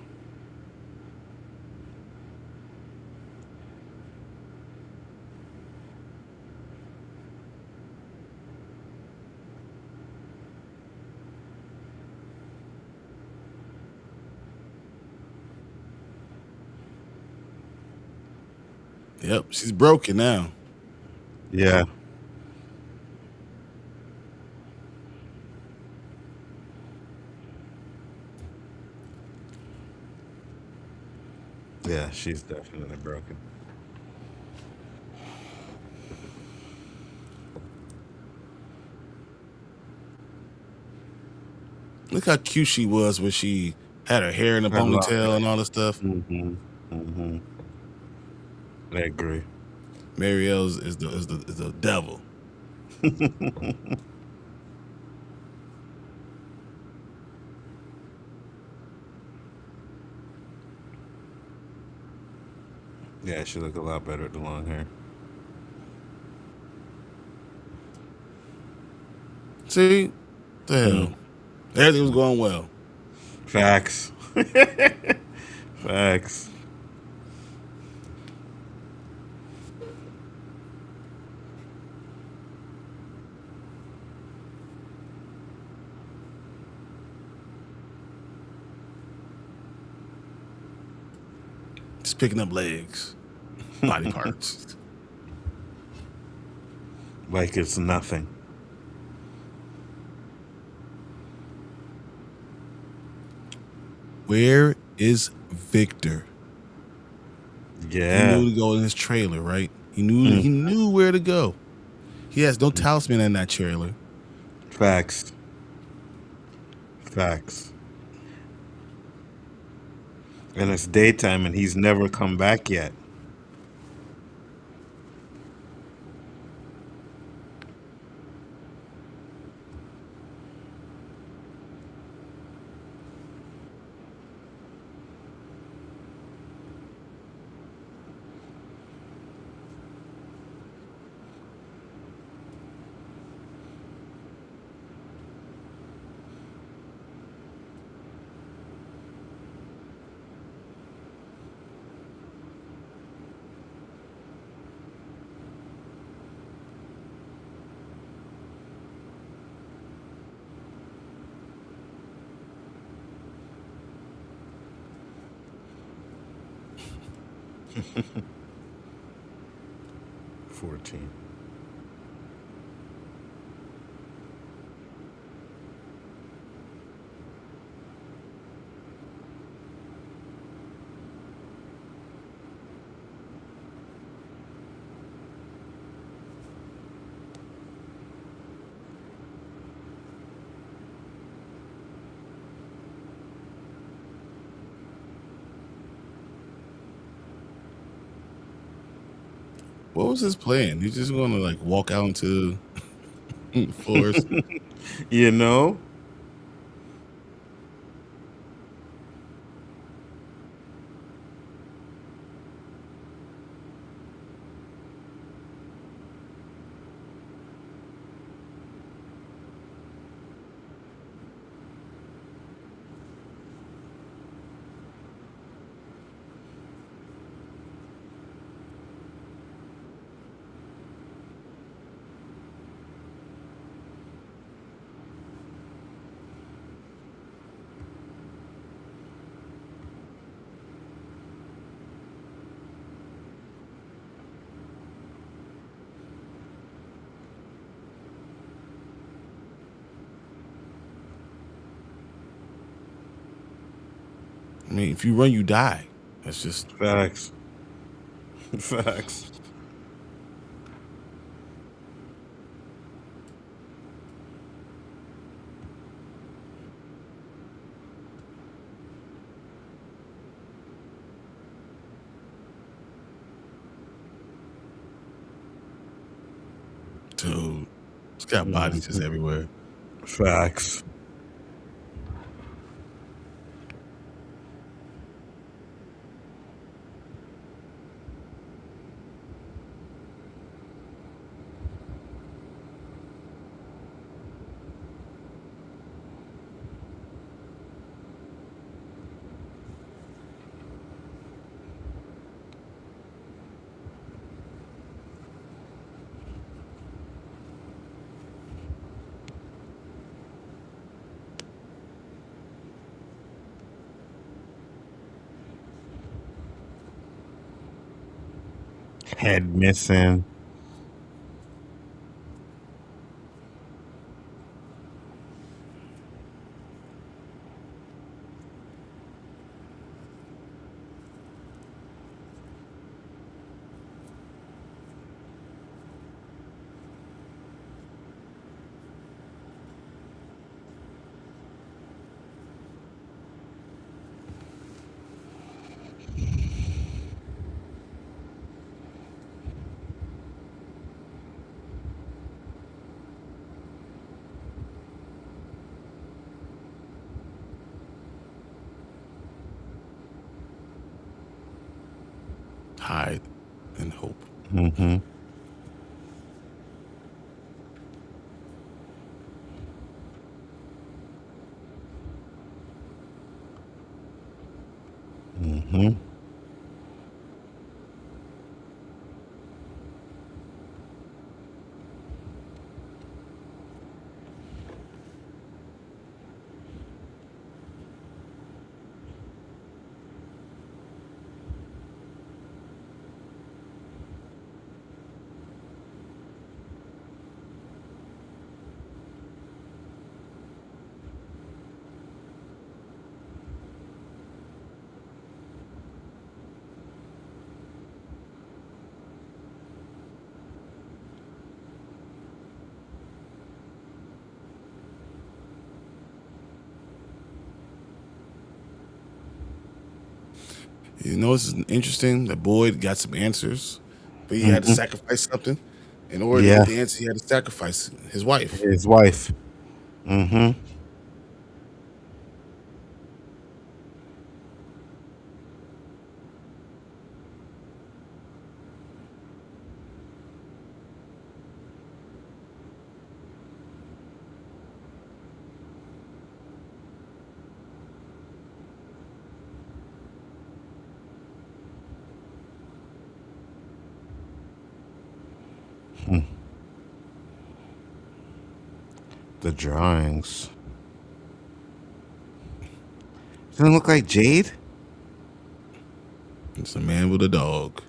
Yep, she's broken now. Yeah. Yeah, she's definitely broken. Look how cute she was when she had her hair in a I love ponytail it. and all this stuff. Hmm. I agree. Marielle's is the devil. Yeah, she look a lot better with the long hair. See, the Hmm. hell, everything was going well. Facts. Facts. Just picking up legs, body parts. Like it's nothing. Where is Victor? He Yeah. knew to go in his trailer, right? He knew where to go. He has no talisman in that trailer. Facts. Facts. And it's daytime and he's never come back yet. Mm. 14. What was his plan? He's just going to like walk out into the forest. You know? I mean, if you run, you die. That's just Facts. Facts. dude. It's got bodies just everywhere. Facts. Head missing. Hide and hope. Mm-hmm. Mm-hmm. You know, this is interesting. That Boyd got some answers, but he had to Hmm. sacrifice something. In order to Yeah, get the answer, he had to sacrifice his wife. his wife. Hmm. The drawings. Doesn't it look like Jade? It's a man with a dog.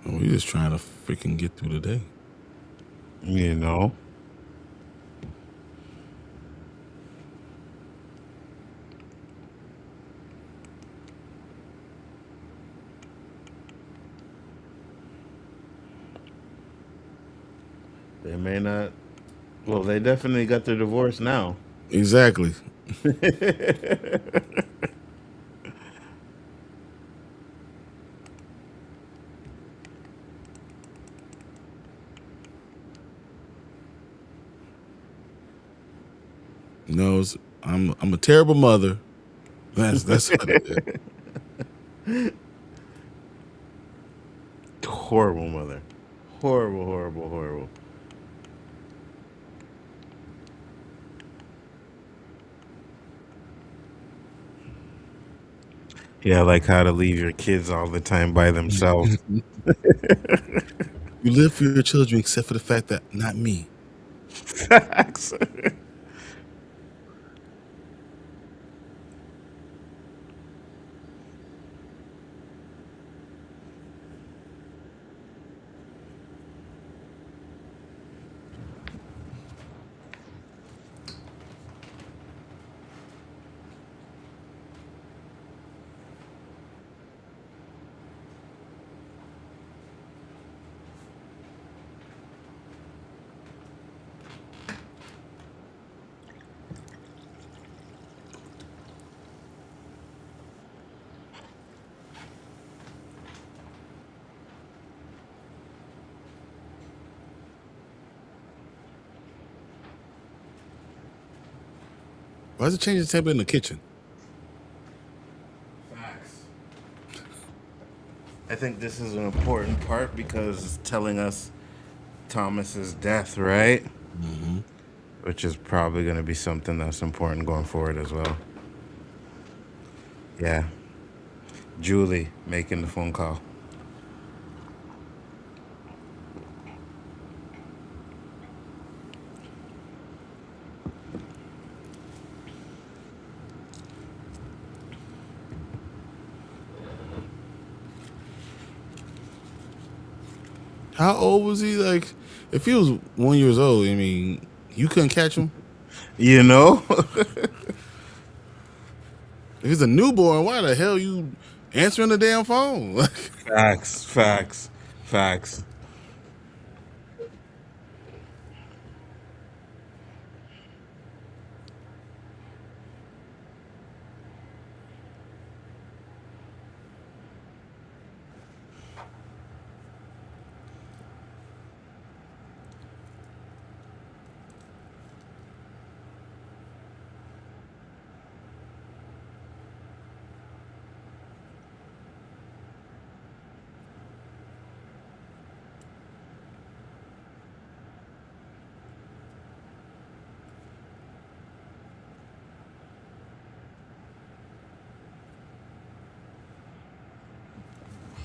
Oh, we just trying to freaking get through the day. You know. They may not. Well, they definitely got their divorce now. Exactly. Knows I'm a terrible mother. That's what it is. Horrible mother. Horrible, horrible, horrible. Yeah, like how to leave your kids all the time by themselves. You live for your children, except for the fact that not me. Facts. Why is it changing the table in the kitchen? Facts. I think this is an important part because it's telling us Thomas's death, right? Mm-hmm. Which is probably going to be something that's important going forward as well. Yeah. Julie making the phone call. How old was he? Like, if he was 1 year old, I mean, you couldn't catch him. You know? If he's a newborn, why the hell you answering the damn phone? Facts, facts, facts.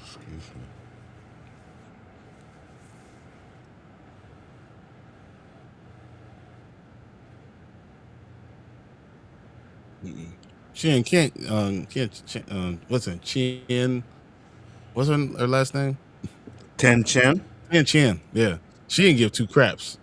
Excuse me. Chin can't. What's it? Chin. What's her last name? Ten Chen. Chin. Yeah, she didn't give two craps.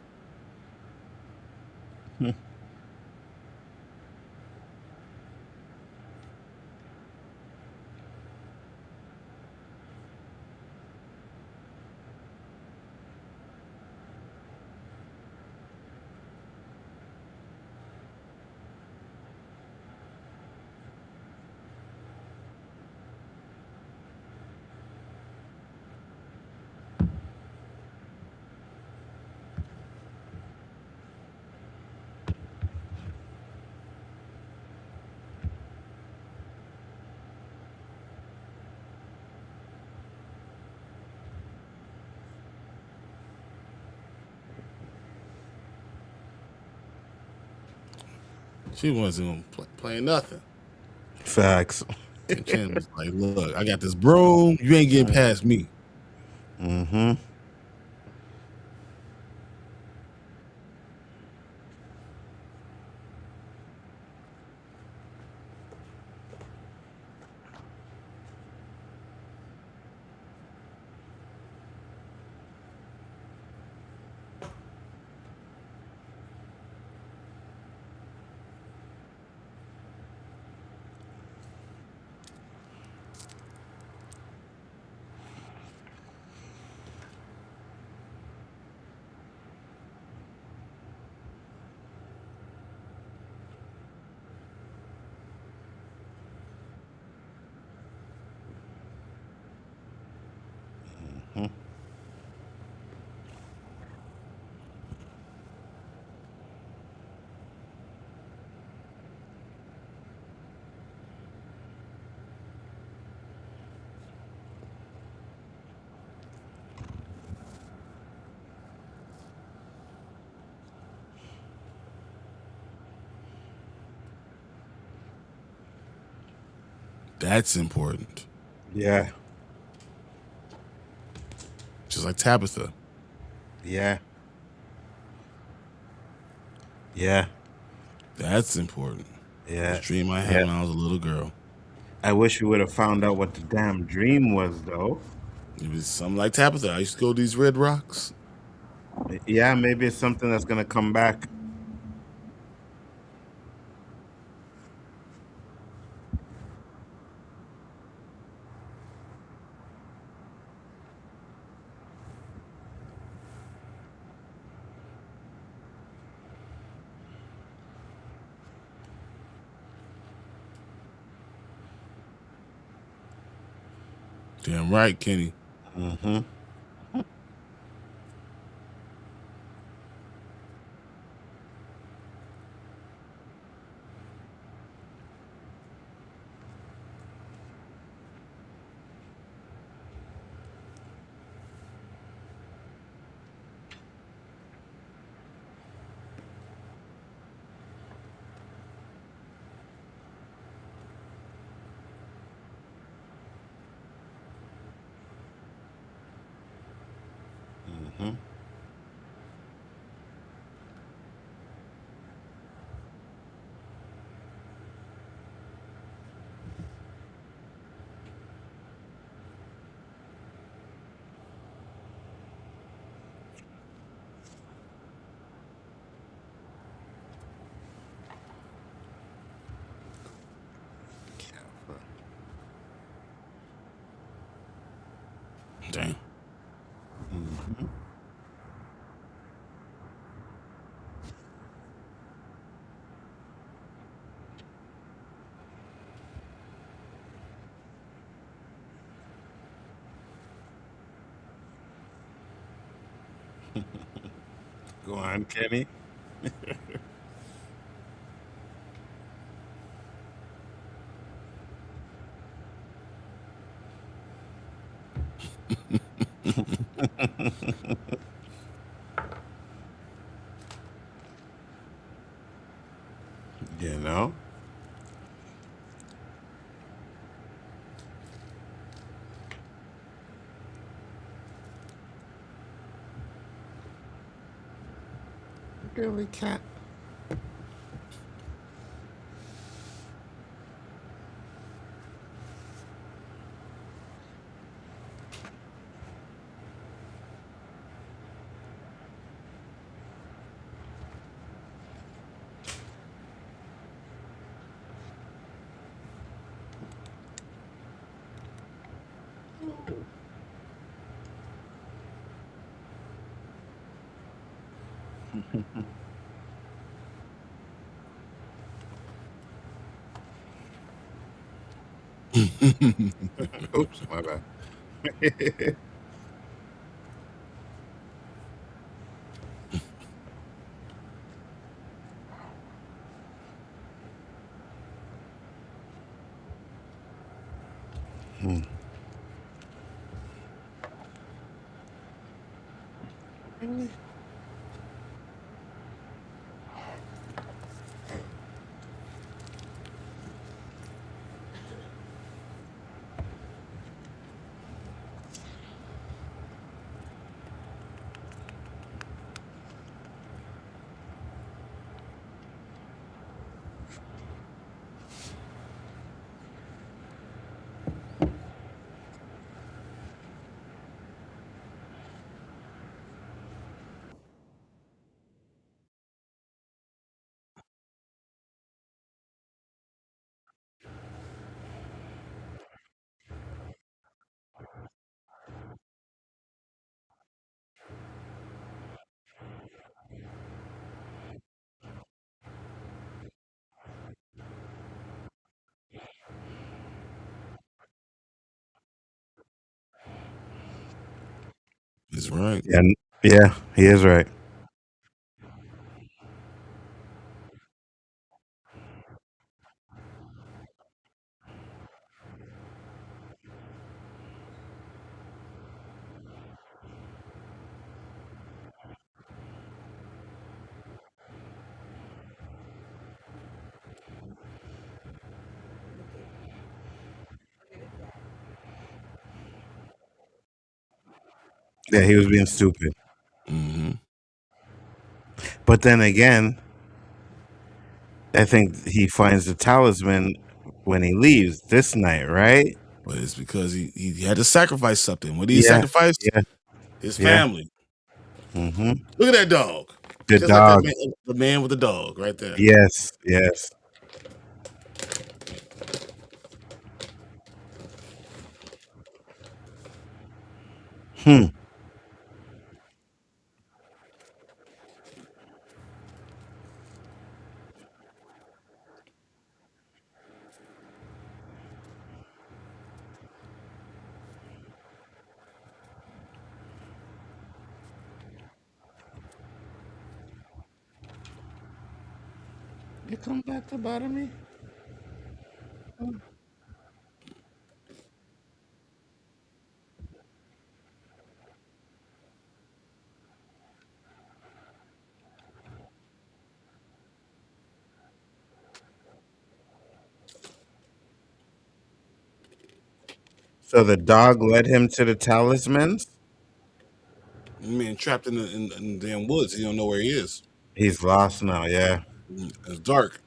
She wasn't playing nothing. Facts. Chin was like, "Look, I got this broom. You ain't getting past me." Mm-hmm. That's important. Yeah. Just like Tabitha. Yeah. Yeah. That's important. Yeah. This dream I had when I was a little girl. I wish we would have found out what the damn dream was, though. It was something like Tabitha. I used to go to these red rocks. Yeah, maybe it's something that's gonna come back. Damn right, Kenny. Mm-hmm. Mm-hmm. Damn. Mm-hmm. Go on, Kenny. You know? Girly cat. Oops, my bad. He's right. And yeah, he is right. Yeah, he was being stupid. Mm-hmm. But then again, I think he finds the talisman when he leaves this night, right? But it's because he had to sacrifice something. What did he Yeah, sacrifice? yeah, His yeah. family. Mm-hmm. Look at that dog. The Just like that dog. man, the man with the dog right there. Yes, yes. Hmm. You come back to bother me? So the dog led him to the talismans? Man trapped in the damn woods. He don't know where he is. He's lost now, yeah. It's dark.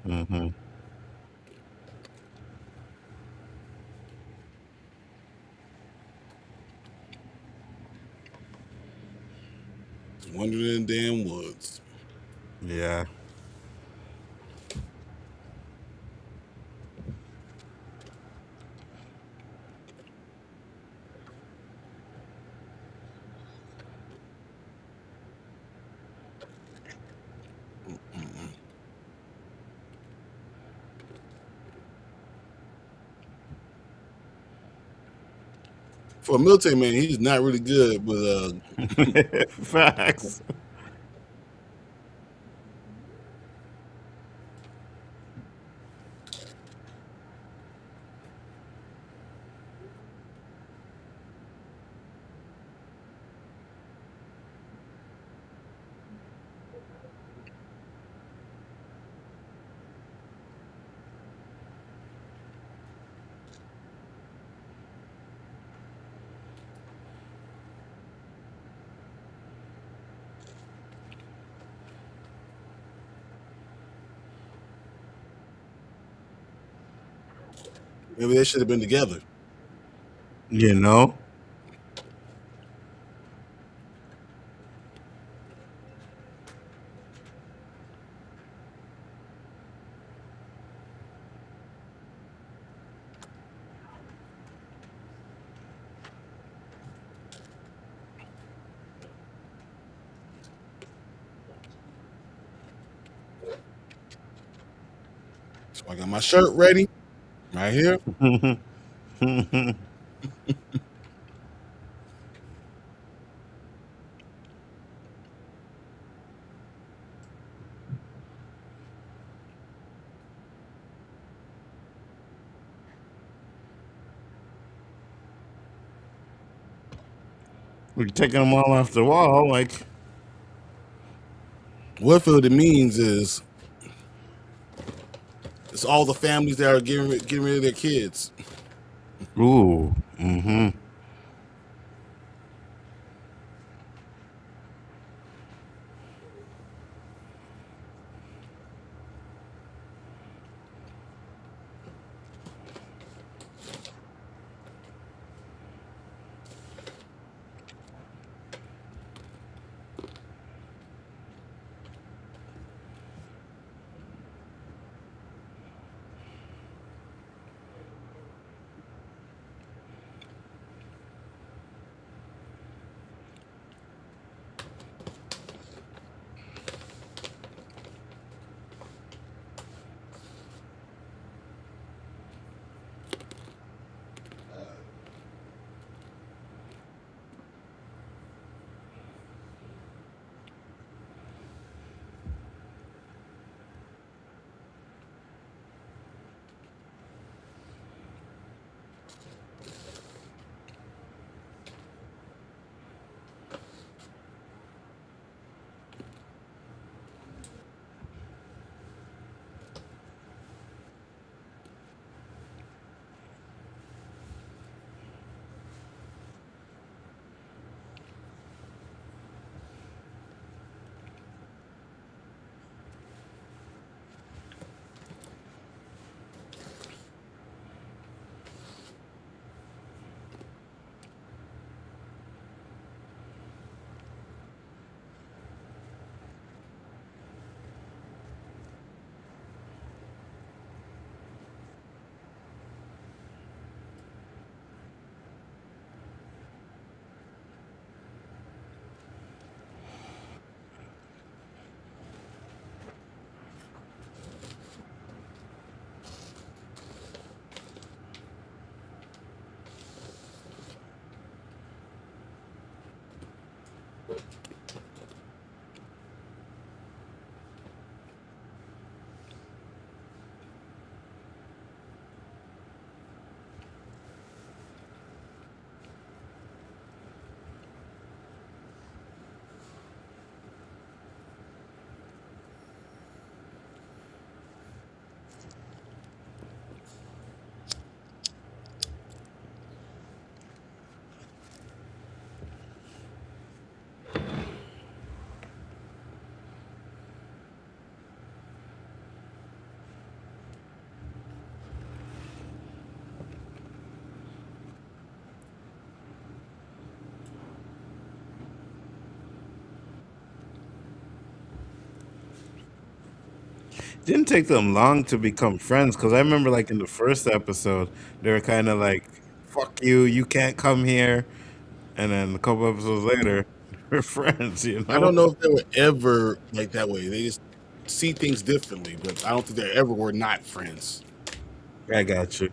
Mm-hmm. He's wandering in the damn woods. Yeah. Mm-mm. For a military man, he's not really good with Facts. maybe they should have been together. You know? I got my shirt ready right here. We're taking them all off the wall, like. What it means is it's all the families that are getting rid of their kids. Ooh. Mm-hmm. Didn't take them long to become friends because I remember, like, in the first episode, they were kind of like, "Fuck you, you can't come here," and then a couple episodes later, we're friends. You I know? don't know if they were ever like that way. They just see things differently, but I don't think they ever were not friends. I got you.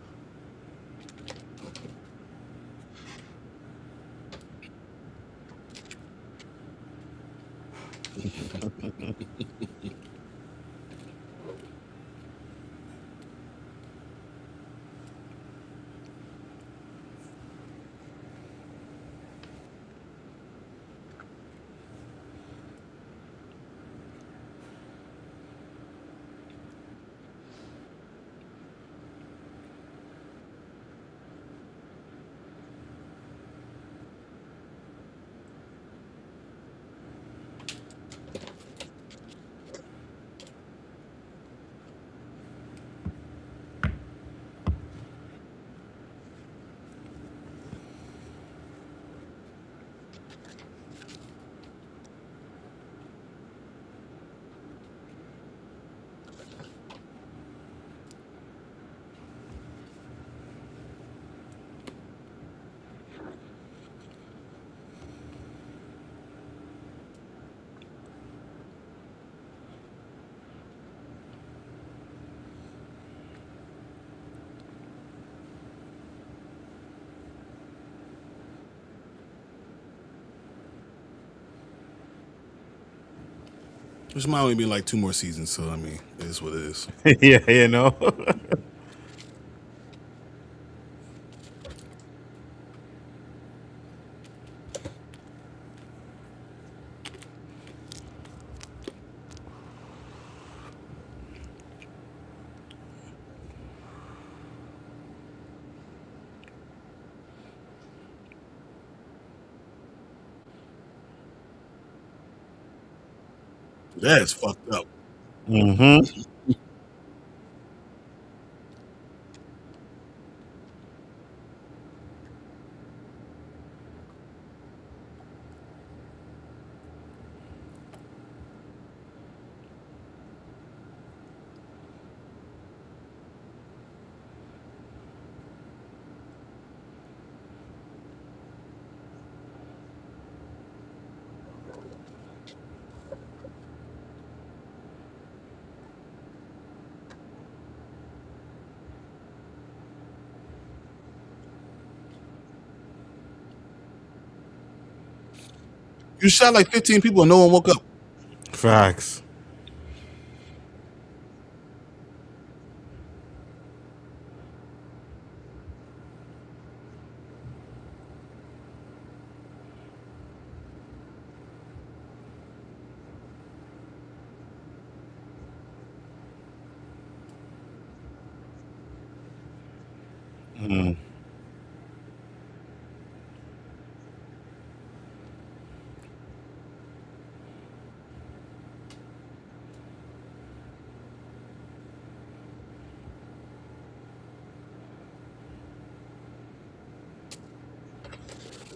Which might only be like 2 more seasons, so I mean, it is what it is. Yeah, you know. That's fucked up. Mm-hmm. You shot like 15 people and no one woke up. Facts. Mm.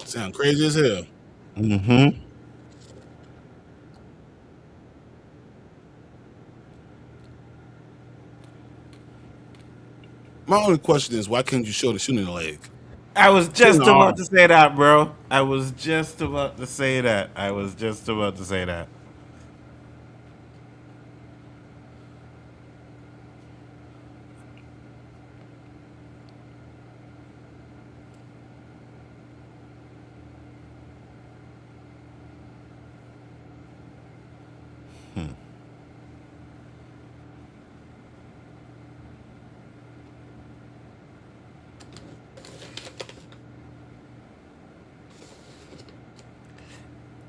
Sound crazy as hell. Mm-hmm. My only question is, why can't you show the shooting in the leg? I was Shooting in just the about arm. to say that, bro. I was just about to say that. I was just about to say that.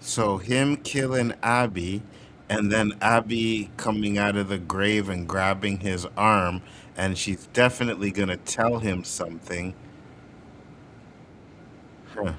So him killing Abby, and then Abby coming out of the grave and grabbing his arm, and she's definitely gonna tell him something. Huh.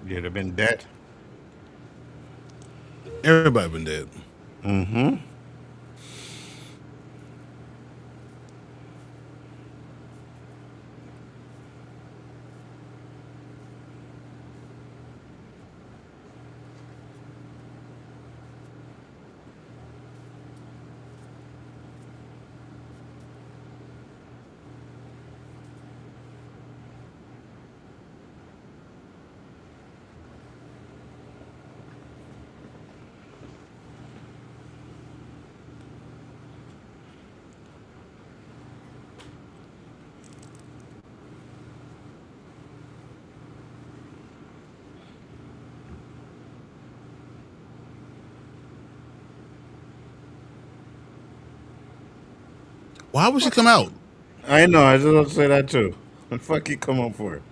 You'd have been dead. Everybody been dead. Mm-hmm. Why would she come out? I know. I was just about to say that too. What the fuck you come up for?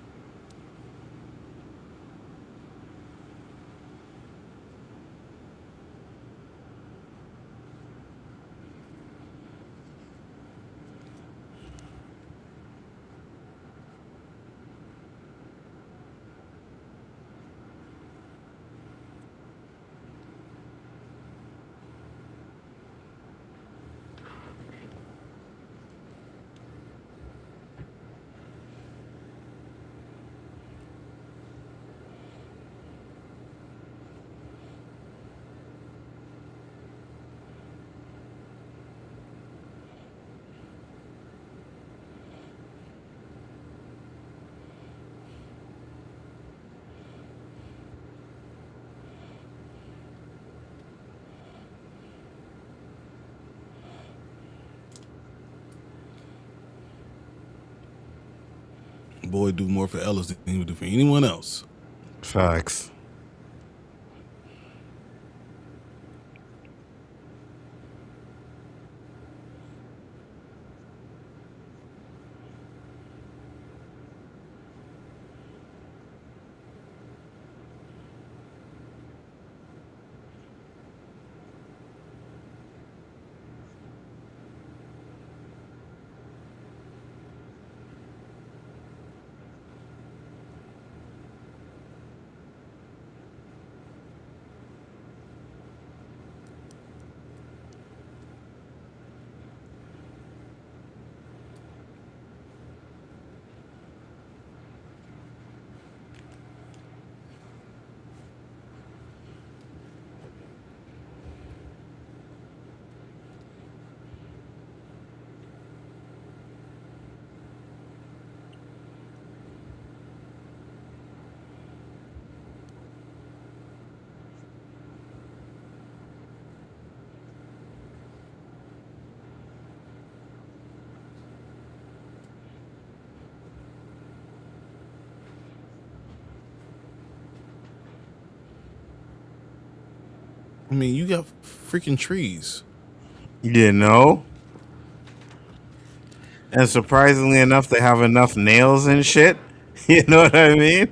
Boy, do more for Ellis than he would do for anyone else. Facts. I mean, you got freaking trees. You know? And surprisingly enough, they have enough nails and shit. You know what I mean?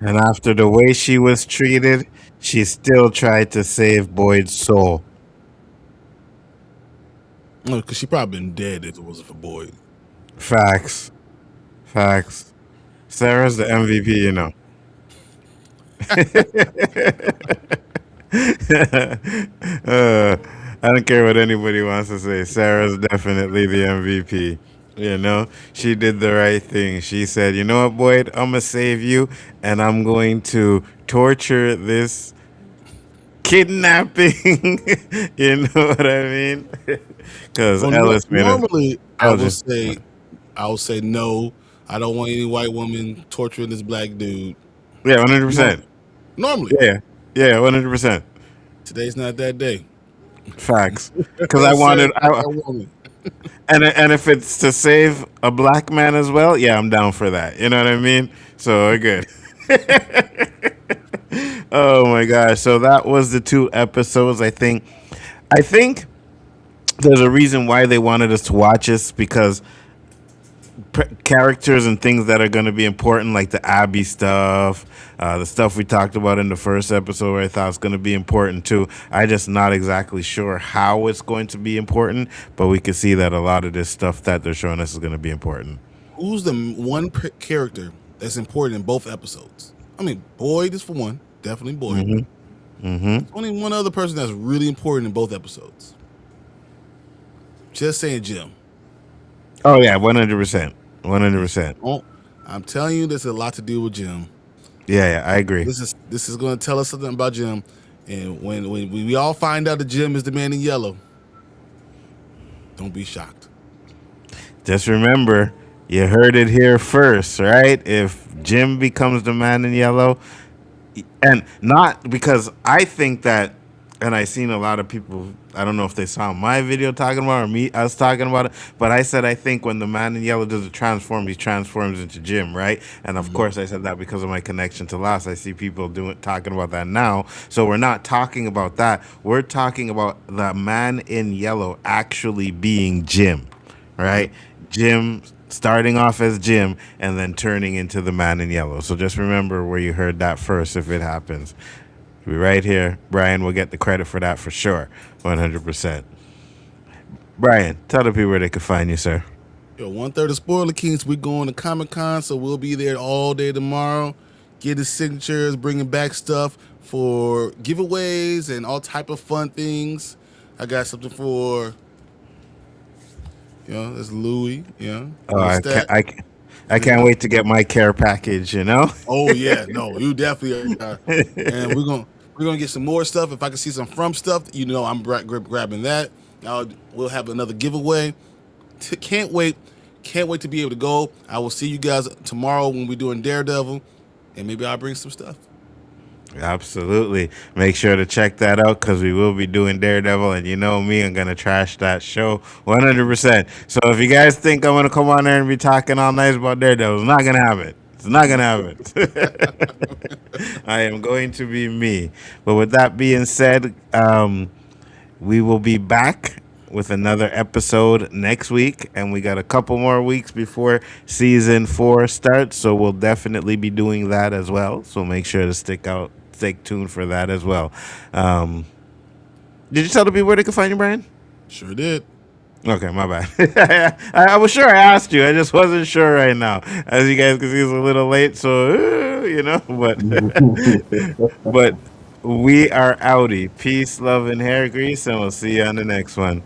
And after the way she was treated, she still tried to save Boyd's soul. No, because she probably been dead if it wasn't for Boyd. Facts. Facts. Sarah's the MVP, you know. I don't care what anybody wants to say. Sarah's definitely the MVP. You know, she did the right thing. She said, "You know what, Boyd? I'm gonna save you, and I'm going to torture this kidnapping." You know what I mean? Because Well, Ellis made a normally Elgin. I will say no. I don't want any white woman torturing this black dude. Yeah, 100%. Normally, normally. Yeah, yeah, 100%. Today's not that day. Facts. Because I Sarah's wanted, not that woman. and if it's to save a black man as well, yeah, I'm down for that. You know what I mean? So we're good. Oh my gosh! So that was the two episodes. I think there's a reason why they wanted us to watch this because characters and things that are going to be important, like the Abby stuff, the stuff we talked about in the first episode, where I thought was going to be important too. I just not exactly sure how it's going to be important, but we can see that a lot of this stuff that they're showing us is going to be important. Who's the one character that's important in both episodes? I mean, Boyd is for one, definitely Boyd. Only one other person that's really important in both episodes. Just saying, Jim. Oh yeah, 100%, 100%. Oh, I'm telling you, there's a lot to do with Jim. Yeah, yeah, I agree. This is going to tell us something about Jim. And when we all find out that Jim is the man in yellow, don't be shocked. Just remember, you heard it here first, right? If Jim becomes the man in yellow, and not because I think that, and I seen a lot of people. I don't know if they saw my video talking about it or me us talking about it, but I said I think when the man in yellow does a transform, he transforms into Jim, right? And of Hmm. course, I said that because of my connection to Lost. I see people doing talking about that now, so we're not talking about that. We're talking about the man in yellow actually being Jim, Yep. right? Jim starting off as Jim and then turning into the man in yellow. So just remember where you heard that first if it happens. Be right here. Brian will get the credit for that for sure. 100%. Brian, tell the people where they can find you, sir. Yo, 1/3 of Spoiler Kings. We're going to Comic Con, so we'll be there all day tomorrow. Getting signatures, bringing back stuff for giveaways and all type of fun things. I got something for that's Louis. Oh, Little stat. I can't wait to get my care package, you know? Oh yeah, no, you definitely are. And we're gonna get some more stuff. If I can see some from stuff, I'm grabbing that. We'll have another giveaway. Can't wait to be able to go. I will see you guys tomorrow when we're doing Daredevil, and maybe I'll bring some stuff. Absolutely. Make sure to check that out because we will be doing Daredevil, and you know me, I'm gonna trash that show 100%. So if you guys think I'm gonna come on there and be talking all nice about Daredevil, it's not gonna happen. It's not gonna happen. I am going to be me. But with that being said, we will be back with another episode next week, and we got a couple more weeks before season 4 starts, so we'll definitely be doing that as well. So make sure to stay tuned for that as well. Um, did you tell the people where they can find you, Brian? Sure did. Okay, my bad. I was sure I asked you. I just wasn't sure right now. As you guys can see, it's a little late, so but but we are outie. Peace, love, and hair grease, and we'll see you on the next one.